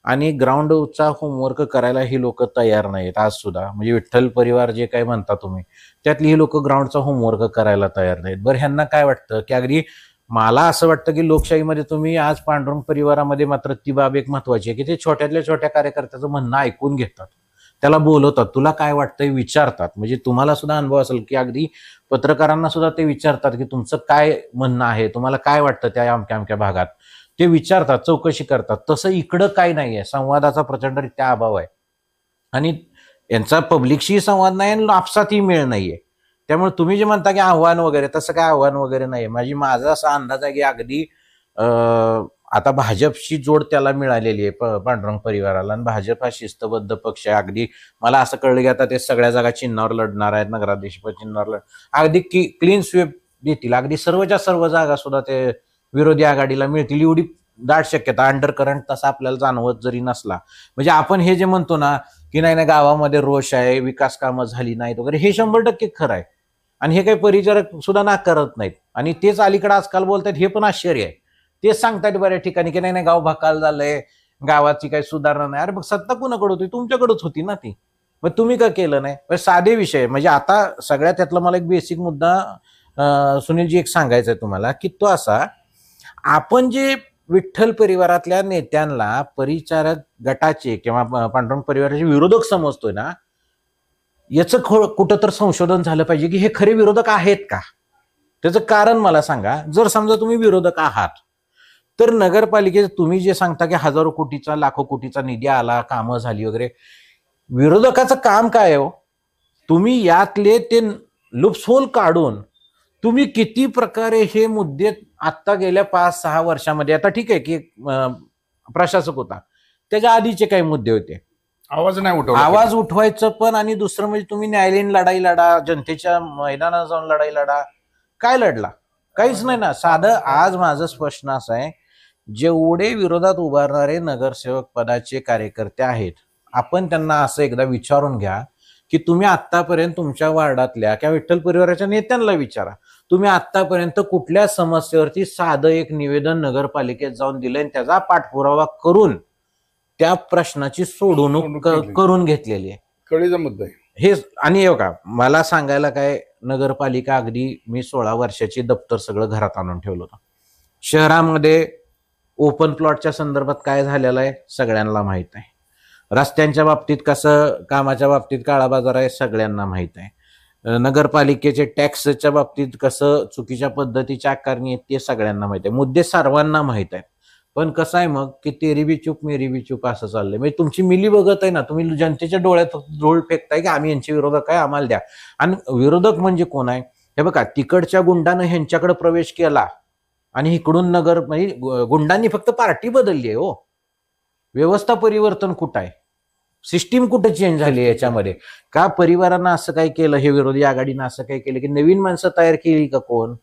आणि ग्राउंडचा होमवर्क करायला ही लोक तयार नाहीत आज सुद्धा. म्हणजे विठ्ठल परिवार जे काही म्हणता तुम्ही त्यातली ही लोक ग्राउंडचा होमवर्क करायला तयार नाहीत. बरं, ह्यांना काय वाटतं की अगदी मला असं वाटतं की लोकशाहीमध्ये तुम्ही आज पांडुरंग परिवारामध्ये मात्र ती बाब एक महत्वाची आहे की ते छोट्यातल्या छोट्या कार्यकर्त्याचं म्हणणं ऐकून घेतात, त्याला बोलवतात, तुला काय वाटतंय विचारतात. म्हणजे तुम्हाला सुद्धा अनुभव असेल की अगदी पत्रकारांना सुद्धा ते विचारतात की तुमचं काय म्हणणं आहे, तुम्हाला काय वाटतं त्या अमक्या अमक्या भागात, ते विचारतात, चौकशी करतात. तसं इकडं काही नाहीये, संवादाचा प्रचंडरित्या अभाव आहे आणि यांचा पब्लिकशी संवाद नाही आणि आपसातही मेळ नाहीये. त्यामुळे तुम्ही जे म्हणता की आव्हान वगैरे, तसं काय आव्हान वगैरे नाही. माझा असा अंदाज आहे की अगदी आता भाजपची जोड त्याला मिळालेली आहे पांडुरंग परिवाराला, आणि भाजप हा शिस्तबद्ध पक्ष आहे. अगदी मला असं कळलं की आता ते सगळ्या जागा चिन्हावर लढणार आहेत, नगराध्यक्ष चिन्हावर अगदी क्लीन स्वीप देतील. अगदी सर्वच्या सर्व जागा सुद्धा ते विरोधी आघाडीला मिळतील एवढी दाट शक्यता. अंडर करंट तसा आपल्याला जाणवत जरी नसला, म्हणजे आपण हे जे म्हणतो ना की नाही गावामध्ये रोष आहे, विकास कामं झाली नाहीत वगैरे, हे 100% खरं आहे आणि हे काही परिचारक सुद्धा नाकारत नाहीत. आणि तेच अलीकडे आजकाल बोलतात, हे पण आश्चर्य आहे. तेच सांगतात बऱ्याच ठिकाणी की नाही गाव भकाल झालंय, गावाची काही सुधारणा नाही. अरे मग सत्ता कुणाकडे होती? तुमच्याकडेच होती ना ती, मग तुम्ही का केलं नाही? साधे विषय. म्हणजे आता सगळ्यात त्यातला मला एक बेसिक मुद्दा सुनीलजी एक सांगायचा आहे तुम्हाला की तो असा, आपण जे विठ्ठल परिवारातल्या नेत्यांना परिचारक गटाचे किंवा पांडुरंग परिवाराचे विरोधक समजतोय ना, याचं कुठं तर संशोधन झालं पाहिजे की हे खरे विरोधक आहेत का. त्याचं कारण मला सांगा. जर समजा तुम्ही विरोधक आहात तर नगरपालिकेत तुम्ही जे सांगता की हजारो कोटीचा लाखो कोटीचा निधी आला, कामं झाली वगैरे, विरोधकाचं काम काय हो? तुम्ही यातले ते लुप्सहोल काढून तुम्ही किती प्रकारे हे मुद्दे आत्ता गेल्या 5-6 वर्षामध्ये, आता ठीक आहे की प्रशासक होता, त्याच्या आधीचे काही मुद्दे होते, आवाज नाही उठवला, आवाज उठवायचं पण, आणि दुसरं म्हणजे तुम्ही न्यायालयीन लढाई लढा, जनतेच्या मैदानात जाऊन लढाई लढा. काय लढला? काहीच नाही ना. साधं आज माझं स्पष्ट असं आहे, जेवढे विरोधात उभारणारे नगरसेवक पदाचे कार्यकर्ते आहेत, आपण त्यांना असं एकदा विचारून घ्या की तुम्ही आतापर्यंत तुमच्या वार्डातल्या किंवा विठ्ठल परिवाराच्या नेत्यांना विचारा, तुम्ही आतापर्यंत कुठल्या समस्येवरती साधं एक निवेदन नगरपालिकेत जाऊन दिलंय आणि त्याचा पाठपुरावा करून त्या प्रश्नाची सोडवणूक करून घेतलेली आहे. कळीचा मुद्दा आहे हे. आणि हे का मला सांगायला काय, नगरपालिका अगदी मी 16 वर्षाची दप्तर सगळं घरात आणून ठेवलं होतं. शहरामध्ये ओपन प्लॉटच्या संदर्भात काय झालेलं आहे सगळ्यांना माहित आहे. रस्त्यांच्या बाबतीत कसं, कामाच्या बाबतीत काळा बाजार आहे सगळ्यांना माहित आहे. नगरपालिकेचे टॅक्सच्या बाबतीत कसं चुकीच्या पद्धतीची आकारणी आहे ते सगळ्यांना माहित आहे. मुद्दे सर्वांना माहित आहेत. पण कसं आहे मग की तेरी बी चूप मेरी बी चूप असं चाललंय. म्हणजे तुमची मिली बघत आहे ना, तुम्ही जनतेच्या डोळ्यात धूळ फेकताय की आम्ही यांचे विरोधक आहे, आम्हाला द्या. आणि विरोधक म्हणजे कोण आहे? हे बघा, तिकडच्या गुंडानं ह्यांच्याकडे प्रवेश केला आणि इकडून नगर, म्हणजे गुंडांनी फक्त पार्टी बदलली आहे हो, व्यवस्था परिवर्तन कुठं आहे? सिस्टीम कुठं चेंज झाली याच्यामध्ये? का परिवारानं असं काय केलं, हे विरोधी आघाडीनं असं काय केलं की नवीन माणसं तयार केली का कोण?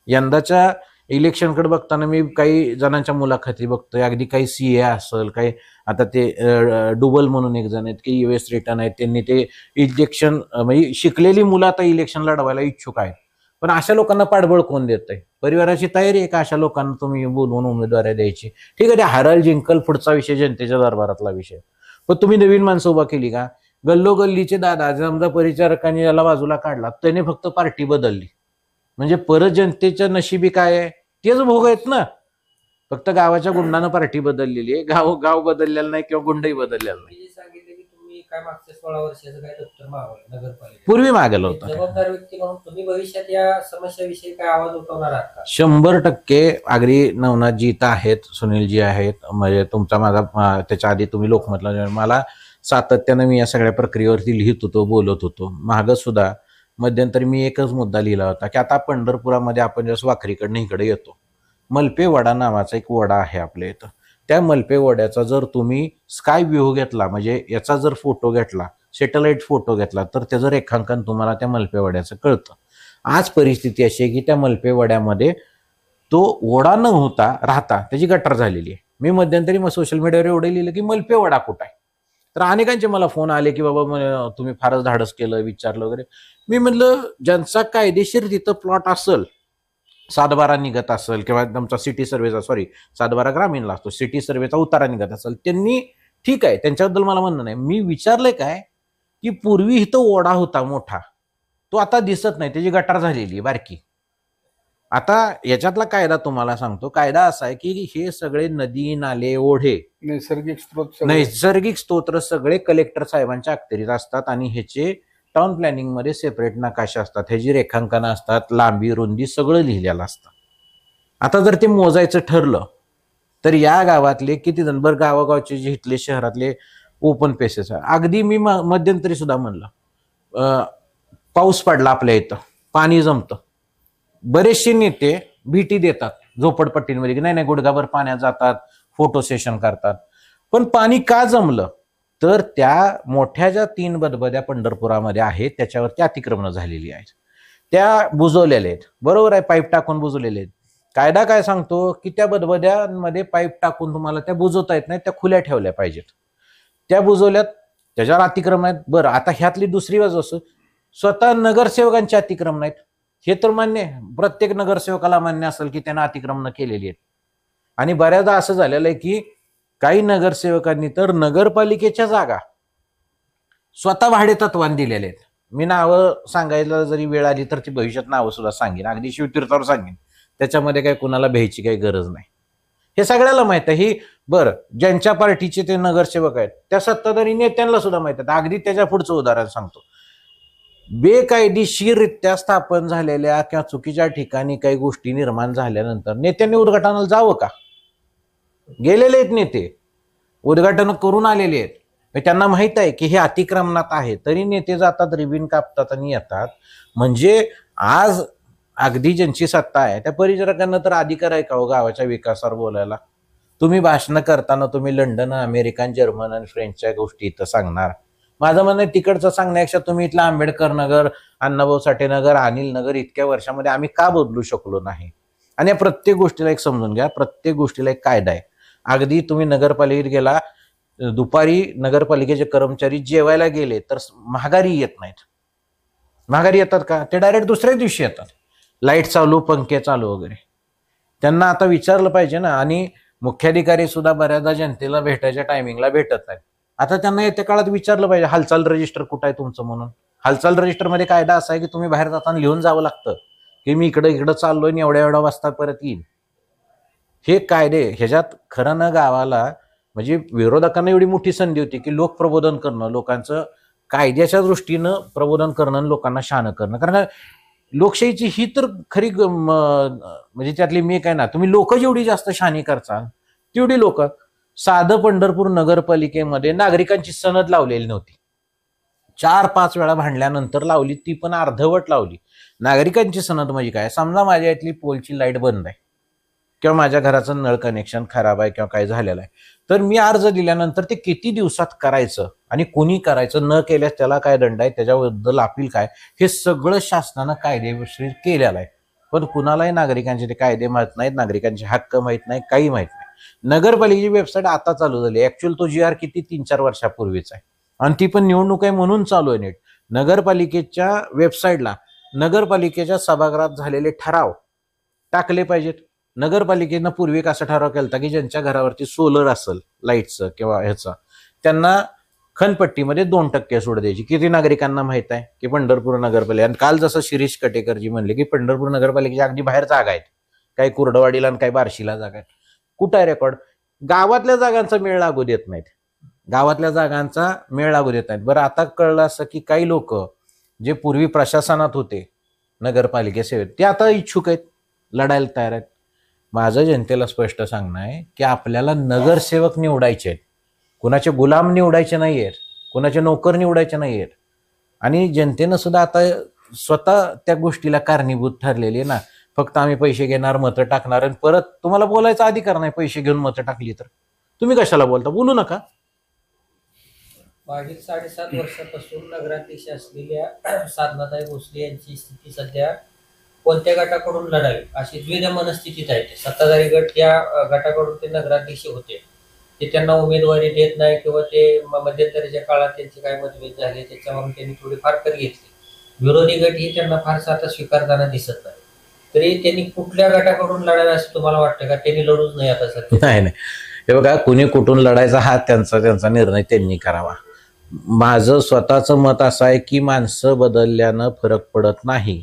यंदाच्या इलेक्शनकडे बघताना मी काही जणांच्या मुलाखती बघतोय, अगदी काही सीए असेल, काही आता ते डुबल म्हणून एक जण आहेत की US रिटर्न आहेत, त्यांनी ते इलेक्शन, म्हणजे शिकलेली मुलं आता इलेक्शन लढवायला इच्छुक आहेत. पण अशा लोकांना पाठबळ कोण देतंय? परिवाराची तयारी आहे का अशा लोकांना तुम्ही बोलवून उमेदवारी द्यायची? ठीक आहे, ते हरल जिंकल पुढचा विषय, जनतेच्या दरबारातला विषय. पण तुम्ही नवीन माणसं उभा केली का? गल्लोगल्लीचे दादा, समजा परिचारकांनी याला बाजूला काढला, त्याने फक्त पार्टी बदलली, म्हणजे परत जनतेच्या नशिबी काय आहे तेच भोग आहेत ना. फक्त गावाच्या गुंडानं पार्टी बदललेली आहे, गाव बदललेलं नाही किंवा गुंडही बदललेला नाही. सांगितलं की तुम्ही काय मागच्या 16 वर्षाचं काय दप्तर मागवलं नगरपालिका, पूर्वी मागेलं होतं. जबाबदार व्यक्ती म्हणून तुम्ही भविष्यात या समस्याविषयी काय आवाज उठवणार आहात का? 100% अगदी नवनाथजी इथं आहेत, सुनीलजी आहेत, म्हणजे तुमचा माझा त्याच्या आधी तुम्ही लोकमतला, मला सातत्यानं मी या सगळ्या प्रक्रियेवरती लिहित होतो, बोलत होतो. मागं सुद्धा मध्यंतरी मी एकच मुद्दा लिहिला होता की आता पंढरपुरामध्ये आपण जसं वाखरीकडनं इकडे येतो, मलपे वडा नावाचा एक वडा आहे आपल्या इथं. त्या मलपे वड्याचा जर तुम्ही स्काय व्ह्यू घेतला, म्हणजे याचा जर फोटो घेतला, सॅटेलाइट फोटो घेतला, तर त्याचं रेखांकन तुम्हाला त्या मलपे वड्याचं कळतं. आज परिस्थिती अशी आहे की त्या मलपे वड्यामध्ये तो ओढा न होता राहता त्याची गटार झालेली आहे. मी मध्यंतरी मग सोशल मीडियावर एवढं लिहिलं की मलपे वडा कुठं आहे. तर अनेकांचे मला फोन आले की बाबा तुम्ही फारच धाडस केलं, विचारलं वगैरे. मी म्हटलं, ज्यांचा कायदेशीर तिथं प्लॉट असेल, 7/12 निघत असेल किंवा तुमचा सिटी सर्वेचा, 7/12 ग्रामीणला असतो, सिटी सर्वेचा उतारा निघत असेल, त्यांनी ठीक आहे, त्यांच्याबद्दल मला म्हणणं नाही. मी विचारलंय काय की पूर्वी इथं ओढा होता मोठा, तो आता दिसत नाही, त्याची गटार झालेली बारकी. आता याच्यातला कायदा तुम्हाला सांगतो. कायदा असा आहे की हे सगळे नदी, नाले, ओढे, नैसर्गिक स्तोत्र सगळे कलेक्टर साहेबांच्या अखत्यारीत असतात आणि ह्याचे टाउन प्लॅनिंग मध्ये सेपरेट नकाशे असतात, ह्याची रेखांकनं असतात, लांबी रुंदी सगळं लिहिलेलं असतं. आता जर ते मोजायचं ठरलं तर या गावातले किती जण, बरं गावागावचे जे इथले शहरातले ओपन पेसेस आहे, अगदी मी मध्यंतरी सुद्धा म्हणलं, पाऊस पडला आपल्या इथं, पाणी जमतं, बरेचसे नेते भीती देतात झोपडपट्टींमध्ये की नाही गुडघाभर पाण्यात जातात, फोटो सेशन करतात. पण पाणी का जमलं तर त्या मोठ्या ज्या 3 बदबद्या पंढरपुरामध्ये आहेत त्याच्यावरती अतिक्रमणं झालेली आहेत, त्या बुजवलेल्या आहेत. बरोबर आहे, पाईप टाकून बुजवलेले आहेत. कायदा काय सांगतो की त्या बदबद्यांमध्ये पाईप टाकून तुम्हाला त्या बुजवता येत नाहीत, त्या खुल्या ठेवल्या पाहिजेत. त्या बुजवल्यात, त्याच्यावर अतिक्रमण आहेत. बरं, आता ह्यातली दुसरी बाजू असं, स्वतः नगरसेवकांची अतिक्रमण आहेत. हे तर मान्य आहे, प्रत्येक नगरसेवकाला मान्य असेल की त्यांना अतिक्रमण केलेली आहेत. आणि बऱ्याचदा असं झालेलं आहे की काही नगरसेवकांनी तर नगरपालिकेच्या जागा स्वतः भाडे तत्वाने दिलेले आहेत. मी नावं सांगायला जरी वेळ आली तर ती भविष्यात नावं सुद्धा सांगेन, अगदी शिवतीर्थावर सांगेन, त्याच्यामध्ये काही कुणाला भ्यायची काही गरज नाही. हे सगळ्याला माहित आहे. ही बरं, ज्यांच्या पार्टीचे ते नगरसेवक आहेत त्या सत्ताधारी नेत्यांना सुद्धा माहित आहे. अगदी त्याच्या पुढचं उदाहरण सांगतो. बेकायदेशीररित्या स्थापन झालेल्या किंवा चुकीच्या ठिकाणी काही गोष्टी निर्माण झाल्यानंतर नेत्यांनी उद्घाटनाला जावं का? गेलेले आहेत नेते, उद्घाटन करून आलेले आहेत. त्यांना माहित आहे की हे अतिक्रमणात आहे, तरी नेते जातात, रिबीन कापतात आणि येतात. म्हणजे आज अगदी ज्यांची सत्ता आहे त्या परिचारकांना तर अधिकार आहे का हो गावाच्या विकासावर बोलायला? तुम्ही भाषणं करताना तुम्ही लंडन, अमेरिकन, जर्मन आणि फ्रेंचच्या गोष्टी इथं सांगणार. माझं म्हणणं तिकडचं सांगण्यापेक्षा तुम्ही इथलं आंबेडकर नगर, अण्णाभाऊ साठे नगर, अनिल नगर इतक्या वर्षामध्ये आम्ही का बदलू शकलो नाही? आणि या प्रत्येक गोष्टीला एक समजून घ्या, प्रत्येक गोष्टीला एक कायदा आहे. अगदी तुम्ही नगरपालिकेत गेला, दुपारी नगरपालिकेचे कर्मचारी जेवायला गेले तर महागारी येत नाहीत. महागारी येतात का? ते डायरेक्ट दुसऱ्या दिवशी येतात. लाईट चालू, पंखे चालू वगैरे. त्यांना आता विचारलं पाहिजे ना. आणि मुख्याधिकारी सुद्धा बऱ्याचदा जनतेला भेटायच्या टायमिंगला भेटत नाहीत. आता त्यांना येत्या काळात विचारलं पाहिजे, हालचाल रजिस्टर कुठं आहे तुमचं म्हणून. हालचाल रजिस्टरमध्ये कायदा असा आहे की तुम्ही बाहेर जाताना लिहून जावं लागतं की मी इकडं चाललोय आणि एवढ्या वाजता परत येईन. हे कायदे ह्याच्यात खरं ना गावाला, म्हणजे विरोधकांना एवढी मोठी संधी होती की लोकप्रबोधन करणं, लोकांचं कायद्याच्या दृष्टीनं प्रबोधन करणं आणि लोकांना शहाणं करणं. कारण लोकशाहीची ही तर खरी म्हणजे त्यातली मी काय ना, तुम्ही लोक जेवढी जास्त शहाणी करचाल तेवढी लोक. साधं पंढरपूर नगरपालिकेमध्ये नागरिकांची सनद लावलेली नव्हती. 4-5 वेळा भांडल्यानंतर लावली, ती पण अर्धवट लावली. नागरिकांची सनद म्हणजे काय? समजा माझ्या इथली पोलची लाईट बंद आहे किंवा माझ्या घराचं नळ कनेक्शन खराब आहे किंवा काय झालेलं आहे, तर मी अर्ज दिल्यानंतर ते किती दिवसात करायचं आणि कोणी करायचं, न केल्यास त्याला काय दंड आहे, त्याच्याबद्दल अपील काय, हे सगळं शासनानं कायदेशीर केलेलं आहे. पण कुणालाही नागरिकांचे ते कायदे माहित नाहीत, नागरिकांचे हक्क माहित नाही, काही माहित नाही. नगरपालिकेची वेबसाईट आता चालू झाली. ऍक्च्युअल तो GR किती 3-4 वर्षापूर्वीच आहे आणि ती पण निवडणूक आहे म्हणून चालू आहे नीट. नगरपालिकेच्या वेबसाईटला नगरपालिकेच्या सभागृहात झालेले ठराव टाकले पाहिजेत. नगरपालिकेनं पूर्वी कसा ठराव केला की ज्यांच्या घरावरती सोलर असेल लाईटचं किंवा ह्याचं, त्यांना खनपट्टीमध्ये 2% सूट द्यायची. किती नागरिकांना माहित आहे की पंढरपूर नगरपालिका, आणि काल जसं शिरीष कटेकरजी म्हणले की पंढरपूर नगरपालिकेच्या अगदी बाहेर जागा आहेत, काही कुर्डवाडीला आणि काही बार्शीला जागा आहेत. कुठं आहे रेकॉर्ड? गावातल्या जागांचा मेळ लागू देत नाहीत, गावातल्या जागांचा मेळ लागू देत नाहीत. बरं, आता कळलं असं की काही लोक जे पूर्वी प्रशासनात होते, नगरपालिके सेवेत, ते आता इच्छुक आहेत, लढायला तयार आहेत. माझं जनतेला स्पष्ट सांगणं आहे की आपल्याला नगरसेवक निवडायचे आहेत, कुणाचे गुलाम निवडायचे नाही आहेत, कुणाचे नोकर निवडायचे नाही आहेत. आणि जनतेनं सुद्धा आता स्वतः त्या गोष्टीला कारणीभूत ठरलेली आहे ना. फक्त आम्ही पैसे घेणार, मतं टाकणार आणि परत तुम्हाला बोलायचा अधिकार नाही. पैसे घेऊन मतं टाकली तर तुम्ही कशाला बोलता? बोलू नका. मागील 7.5 वर्षापासून नगराध्यक्ष असलेल्या साधनाताई भोसले यांची स्थिती सध्या कोणत्या गटाकडून लढावी अशी द्विधा मनस्थितीत आहे. सत्ताधारी गट या गटाकडून ते नगराध्यक्ष होते, ते त्यांना उमेदवारी देत नाही किंवा ते मध्यंतरीच्या काळात त्यांचे काय मतभेद झाले त्याच्यावरून त्यांनी थोडी फार कर घेतली. विरोधी गट ही त्यांना फारसा आता स्वीकारताना दिसत नाही. तरी त्यांनी कुठल्या गटाकडून लढावे असं तुम्हाला वाटतं का? त्यांनी लढूच नाही आता सध्या? नाही, हे बघा, कुणी कुठून लढायचा हा त्यांचा निर्णय त्यांनी करावा. माझं स्वतःचं मत असं आहे की माणसं बदलल्यानं फरक पडत नाही.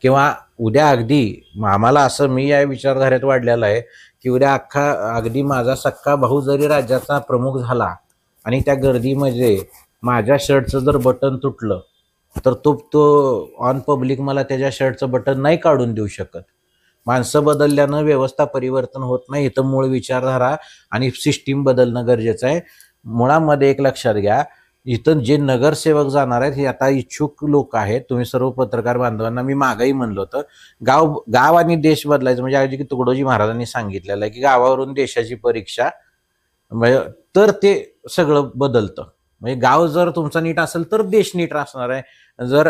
किंवा उद्या अगदी आम्हाला असं, मी या विचारधारेत वाढलेला आहे की उद्या अगदी माझा सक्का भाऊ जरी राज्याचा प्रमुख झाला आणि त्या गर्दीमध्ये माझ्या शर्टचं जर बटन तुटलं तर तो ऑन पब्लिक मला त्याच्या शर्टचं बटन नाही काढून देऊ शकत. माणसं बदलल्यानं व्यवस्था परिवर्तन होत नाही. इथं मूळ विचारधारा आणि सिस्टीम बदलणं गरजेचं आहे. मुळामध्ये एक लक्षात घ्या, इथं जे नगरसेवक जाणार आहेत हे आता इच्छुक लोक आहेत. तुम्ही सर्व पत्रकार बांधवांना मी मागही म्हणलं होतं, गाव आणि देश बदलायचं म्हणजे अगदी तुकडोजी महाराजांनी सांगितलेलं आहे की गावावरून देशाची परीक्षा, तर ते सगळं बदलतं. म्हणजे गाव जर तुमचा नीट असेल तर देश नीट असणार आहे. जर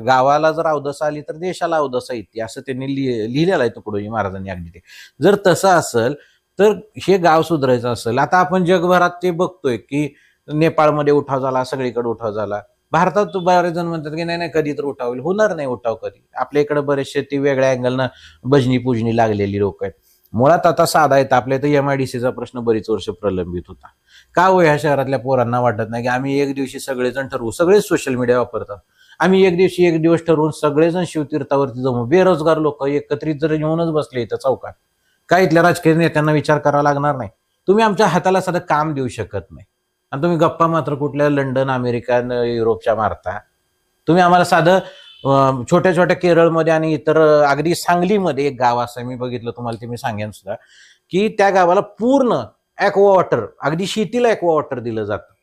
गावाला जर अवदसा आली तर देशाला अवदसा येते, असं त्यांनी लिहिलेलं आहे तुकडोजी महाराजांनी. अगदी ते जर तसं असेल तर हे गाव सुधारायचं असेल. आता आपण जगभरात ते बघतोय की नेपाळमध्ये उठाव झाला, सगळीकडे उठाव झाला. भारतात बरेच जण म्हणतात की नाही कधी तर उठाव होईल. होणार नाही उठाव कधी. आपल्या इकडे बरेचसे ती वेगळ्या अँगलनं भजनी पूजनी लागलेली लोक आहेत. मुळात आता साधा आहेत. आपल्या इथं MIDCचा प्रश्न बरीच वर्ष प्रलंबित होता. का हो ह्या शहरातल्या पोरांना वाटत नाही की आम्ही एक दिवशी सगळेजण ठरवू, सगळेच सोशल मीडिया वापरतात, आम्ही एक दिवस ठरवून सगळेजण शिवतीर्थावरती जमू. बेरोजगार लोक एकत्रित जर येऊनच बसले इथं चौकात काय इथल्या राजकीय नेत्यांना विचार करावा लागणार नाही? तुम्ही आमच्या हाताला साधं काम देऊ शकत नाही आणि तुम्ही गप्पा मात्र कुठल्या लंडन, अमेरिका, युरोपच्या मारता. तुम्ही आम्हाला साधं छोट्या छोट्या केरळमध्ये आणि इतर अगदी सांगलीमध्ये एक गाव असं मी बघितलं, तुम्हाला ते मी सांगेन सुद्धा, की त्या गावाला पूर्ण ॲक्वा वॉटर, अगदी शेतीला ॲक्वा वॉटर दिलं जातं.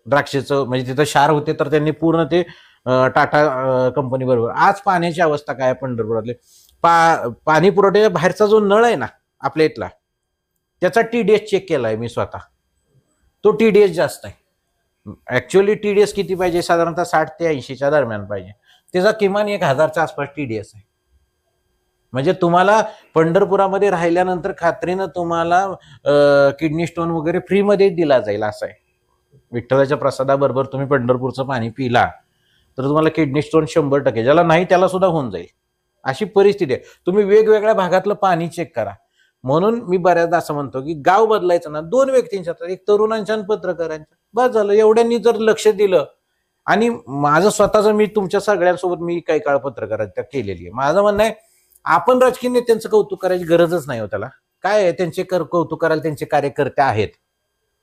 द्राक्षेचं म्हणजे तिथं क्षार होते तर त्यांनी पूर्ण ते टाटा कंपनी बरोबर. आज पाण्याची अवस्था काय पंढरपुरातले पाणी पुरवठ्याच्या बाहेरचा जो नळ आहे ना आपल्या इथला, त्याचा TDS चेक केलाय मी स्वतः. तो TDS जास्त आहे. ऍक्च्युअली TDS किती पाहिजे? साधारणतः 60 ते 80च्या दरम्यान पाहिजे. त्याचा किमान 1000च्या आसपास TDS आहे. म्हणजे तुम्हाला पंढरपुरामध्ये राहिल्यानंतर खात्रीनं तुम्हाला किडनी स्टोन वगैरे फ्रीमध्ये दिला जाईल असं आहे. विठ्ठलाच्या प्रसादाबरोबर तुम्ही पंढरपूरचं पाणी पिला तर तुम्हाला किडनी स्टोन 100%, ज्याला नाही त्याला सुद्धा होऊन जाईल, अशी परिस्थिती आहे. तुम्ही वेगवेगळ्या भागातलं पाणी चेक करा. म्हणून मी बऱ्याचदा असं म्हणतो की गाव बदलायचं ना 2 व्यक्तींच्या, एक तरुणांच्या आणि पत्रकारांच्या, बस झालं. एवढ्यांनी जर लक्ष दिलं, आणि माझं स्वतःचं, मी तुमच्या सगळ्यांसोबत मी काही काळ पत्रकारिता केलेली आहे. माझं म्हणणं आहे आपण राजकीय नेत्यांचं कौतुक करायची गरजच नाही हो. त्याला काय आहे, त्यांचे कौतुक करायला त्यांचे कार्यकर्ते आहेत.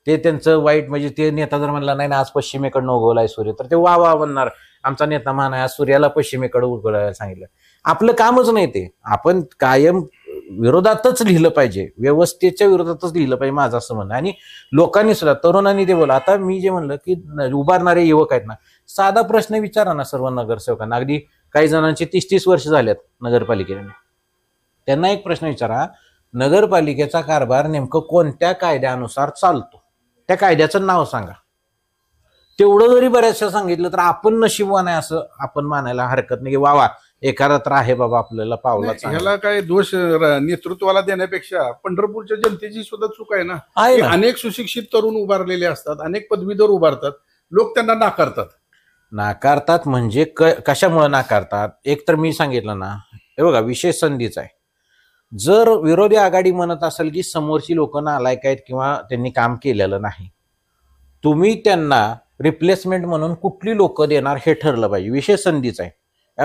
ते त्यांचं वाईट म्हणजे ते नेता जर म्हणला नाही ना आज पश्चिमेकडनं उगवलाय सूर्य, तर ते वा म्हणणार आमचा नेता मान आहे, आज सूर्याला पश्चिमेकडे उगवलायला सांगितलं. आपलं कामच नाही ते. आपण कायम विरोधातच लिहिलं पाहिजे, व्यवस्थेच्या विरोधातच लिहिलं पाहिजे, माझं असं म्हणणं. आणि लोकांनी सुद्धा, तरुणांनी ते बोला. आता मी जे म्हणलं की उभारणारे युवक आहेत ना, साधा प्रश्न विचारा ना सर्व नगरसेवकांना. अगदी काही जणांची 30-30 वर्ष झाल्यात नगरपालिकेने. त्यांना एक प्रश्न विचारा, नगरपालिकेचा कारभार नेमकं कोणत्या कायद्यानुसार चालतो? त्या कायद्याचं नाव सांगा. तेवढं जरी बऱ्याचशा सांगितलं तर आपण नशीबवान आहे असं आपण मानायला हरकत नाही की वा एखादा तर आहे बाबा आपल्याला पावला. ह्याला काय दोष नेतृत्वाला देण्यापेक्षा पंढरपूरच्या जनतेची सुद्धा चूक आहे ना. अनेक सुशिक्षित तरुण उभारलेले असतात, अनेक पदवीधर उभारतात, लोक त्यांना नाकारतात. म्हणजे कशामुळे नाकारतात? एक तर मी सांगितलं ना, हे बघा विशेष संधीच आहे. जर विरोधी आघाडी म्हणत असेल की समोरची लोक नालायक आहेत किंवा त्यांनी काम केलेलं नाही, तुम्ही त्यांना रिप्लेसमेंट म्हणून कुठली लोक देणार हे ठरलं पाहिजे. विशेष संधीच आहे.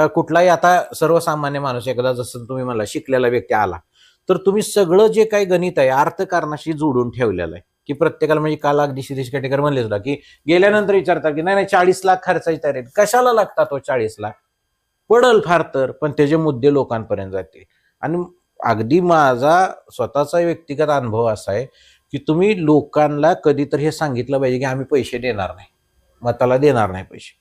कुठलाही आता सर्वसामान्य माणूस, एकदा जसं तुम्ही मला शिकलेला व्यक्ती आला तर तुम्ही सगळं जे काही गणित आहे अर्थकारणाशी जोडून ठेवलेलं आहे. की प्रत्येकाला, म्हणजे काल अगदी शिरीष केटेकर म्हणले सुद्धा की गेल्यानंतर विचारतात की नाही 40 लाख खर्चाची तयारी, कशाला लागतात तो 40 लाख? पडल फार तर, पण त्याचे मुद्दे लोकांपर्यंत जाते. आणि अगदी माझा स्वतःचा व्यक्तिगत अनुभव असा आहे की तुम्ही लोकांना कधीतरी हे सांगितलं पाहिजे की आम्ही पैसे देणार नाही, मताला देणार नाही पैसे,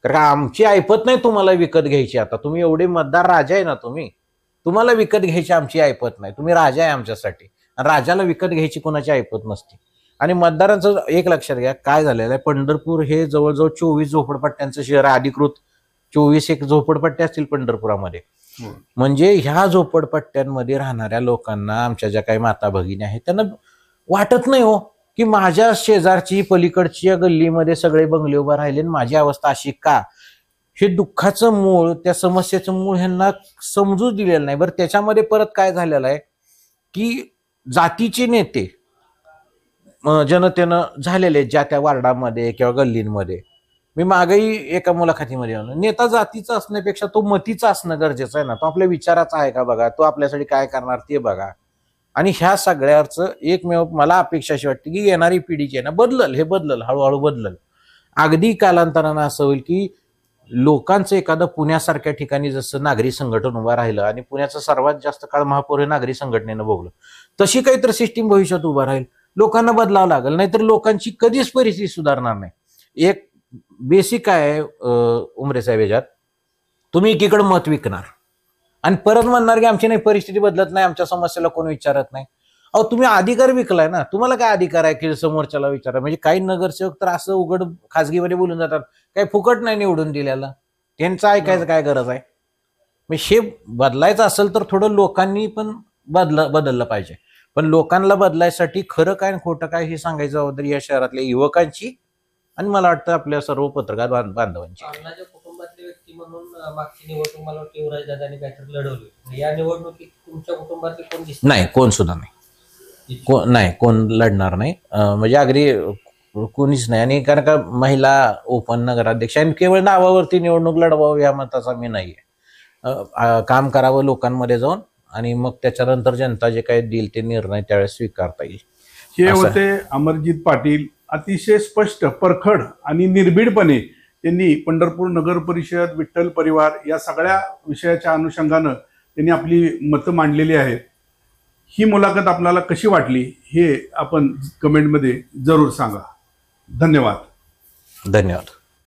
कारण आमची ऐपत नाही तुम्हाला विकत घ्यायची. आता तुम्ही एवढे मतदार राजा आहे ना, तुम्हाला विकत घ्यायची आमची ऐपत नाही. तुम्ही राजा आहे आमच्यासाठी, आणि राजाला विकत घ्यायची कोणाची ऐपत नसते. आणि मतदारांचं एक लक्षात घ्या, काय झालेलं आहे, पंढरपूर हे जवळजवळ 24 झोपडपट्ट्यांचं शहर आहे. अधिकृत 24 एक झोपडपट्ट्या असतील पंढरपुरामध्ये. म्हणजे ह्या झोपडपट्ट्यांमध्ये राहणाऱ्या लोकांना, आमच्या ज्या काही माता भगिनी आहेत, त्यांना वाटत नाही हो की माझ्या शेजारची पलीकडच्या गल्लीमध्ये सगळे बंगले उभा राहिले, माझी अवस्था अशी का? हे दुःखाचं मूळ, त्या समस्येचं मूळ ह्यांना समजूच दिलेलं नाही. बरं, त्याच्यामध्ये परत काय झालेलं आहे की जातीचे नेते जनतेनं झालेले, ज्या त्या वार्डामध्ये किंवा गल्लींमध्ये. मी मागेही एका मुलाखतीमध्ये नेता जातीचा असण्यापेक्षा तो मतीचा असणं गरजेचं आहे ना. तो आपल्या विचाराचा आहे का बघा, तो आपल्यासाठी काय करणार ते बघा. आणि ह्या सगळ्याचं एकमेव मला अपेक्षा अशी वाटते की येणारी पिढी जी आहे ना, बदलल, हळूहळू बदलल. अगदी कालांतरानं असं होईल की लोकांचं एखादं पुण्यासारख्या ठिकाणी जसं नागरी संघटन उभं राहिलं, आणि पुण्याचं सर्वात जास्त काळ महापौर हे नागरी संघटनेनं भोगलं, तशी काहीतरी सिस्टीम भविष्यात उभं राहील. लोकांना बदलावं लागेल, नाहीतर लोकांची कधीच परिस्थिती सुधारणार नाही. एक बेसिक आहे उमरे साहेब, याच्यात तुम्ही एकीकडे मत विकणार आणि परत म्हणणार की आमची नाही परिस्थिती बदलत नाही, आमच्या समस्येला कोण विचारत नाही. अहो, तुम्ही अधिकार विकलाय ना, तुम्हाला काय अधिकार आहे की समोरच्याला विचारा? म्हणजे काही नगरसेवक तर असं उघड खासगीमध्ये बोलून जातात, काही फुकट नाही निवडून दिल्याला, त्यांचं ऐकायचं काय गरज आहे? म्हणजे हे बदलायचं असेल तर थोडं लोकांनी पण बदललं पाहिजे. पण लोकांना बदलायसाठी खरं काय खोटं काय हे सांगायची जबाबदारी या शहरातल्या युवकांची आणि मला वाटतं आपल्या सर्व पत्रकार बांधवांची. अण्णाच्या कुटुंबातले व्यक्ती म्हणून मागची निवडणूक मला वाटतं युवराज दादांनी काहीतरी लढवली. या निवडणुकीत तुमच्या कुटुंबातले कोण दिसत नाही? कोण सुद्धा नाही, कोण लढणार नाही. म्हणजे अगदी कोणीच नाही. आणि कारण का महिला ओपन नगराध्यक्ष आणि केवळ नावावरती निवडणूक लढवावं या मताचा मी नाहीये. काम करावं लोकांमध्ये जाऊन आणि मग त्याच्यानंतर जनता जे काही देईल ते निर्णय त्यावेळेस स्वीकारता येईल. हे असं. होते अमरजित पाटील. अतिशय स्पष्ट, परखड आणि निर्भीडपणे त्यांनी पंढरपूर नगर परिषद, विठ्ठल परिवार या सगळ्या विषयाच्या अनुषंगानं त्यांनी आपली मतं मांडलेली आहेत. ही मुलाखत आपल्याला कशी वाटली हे आपण कमेंटमध्ये जरूर सांगा. धन्यवाद. धन्यवाद.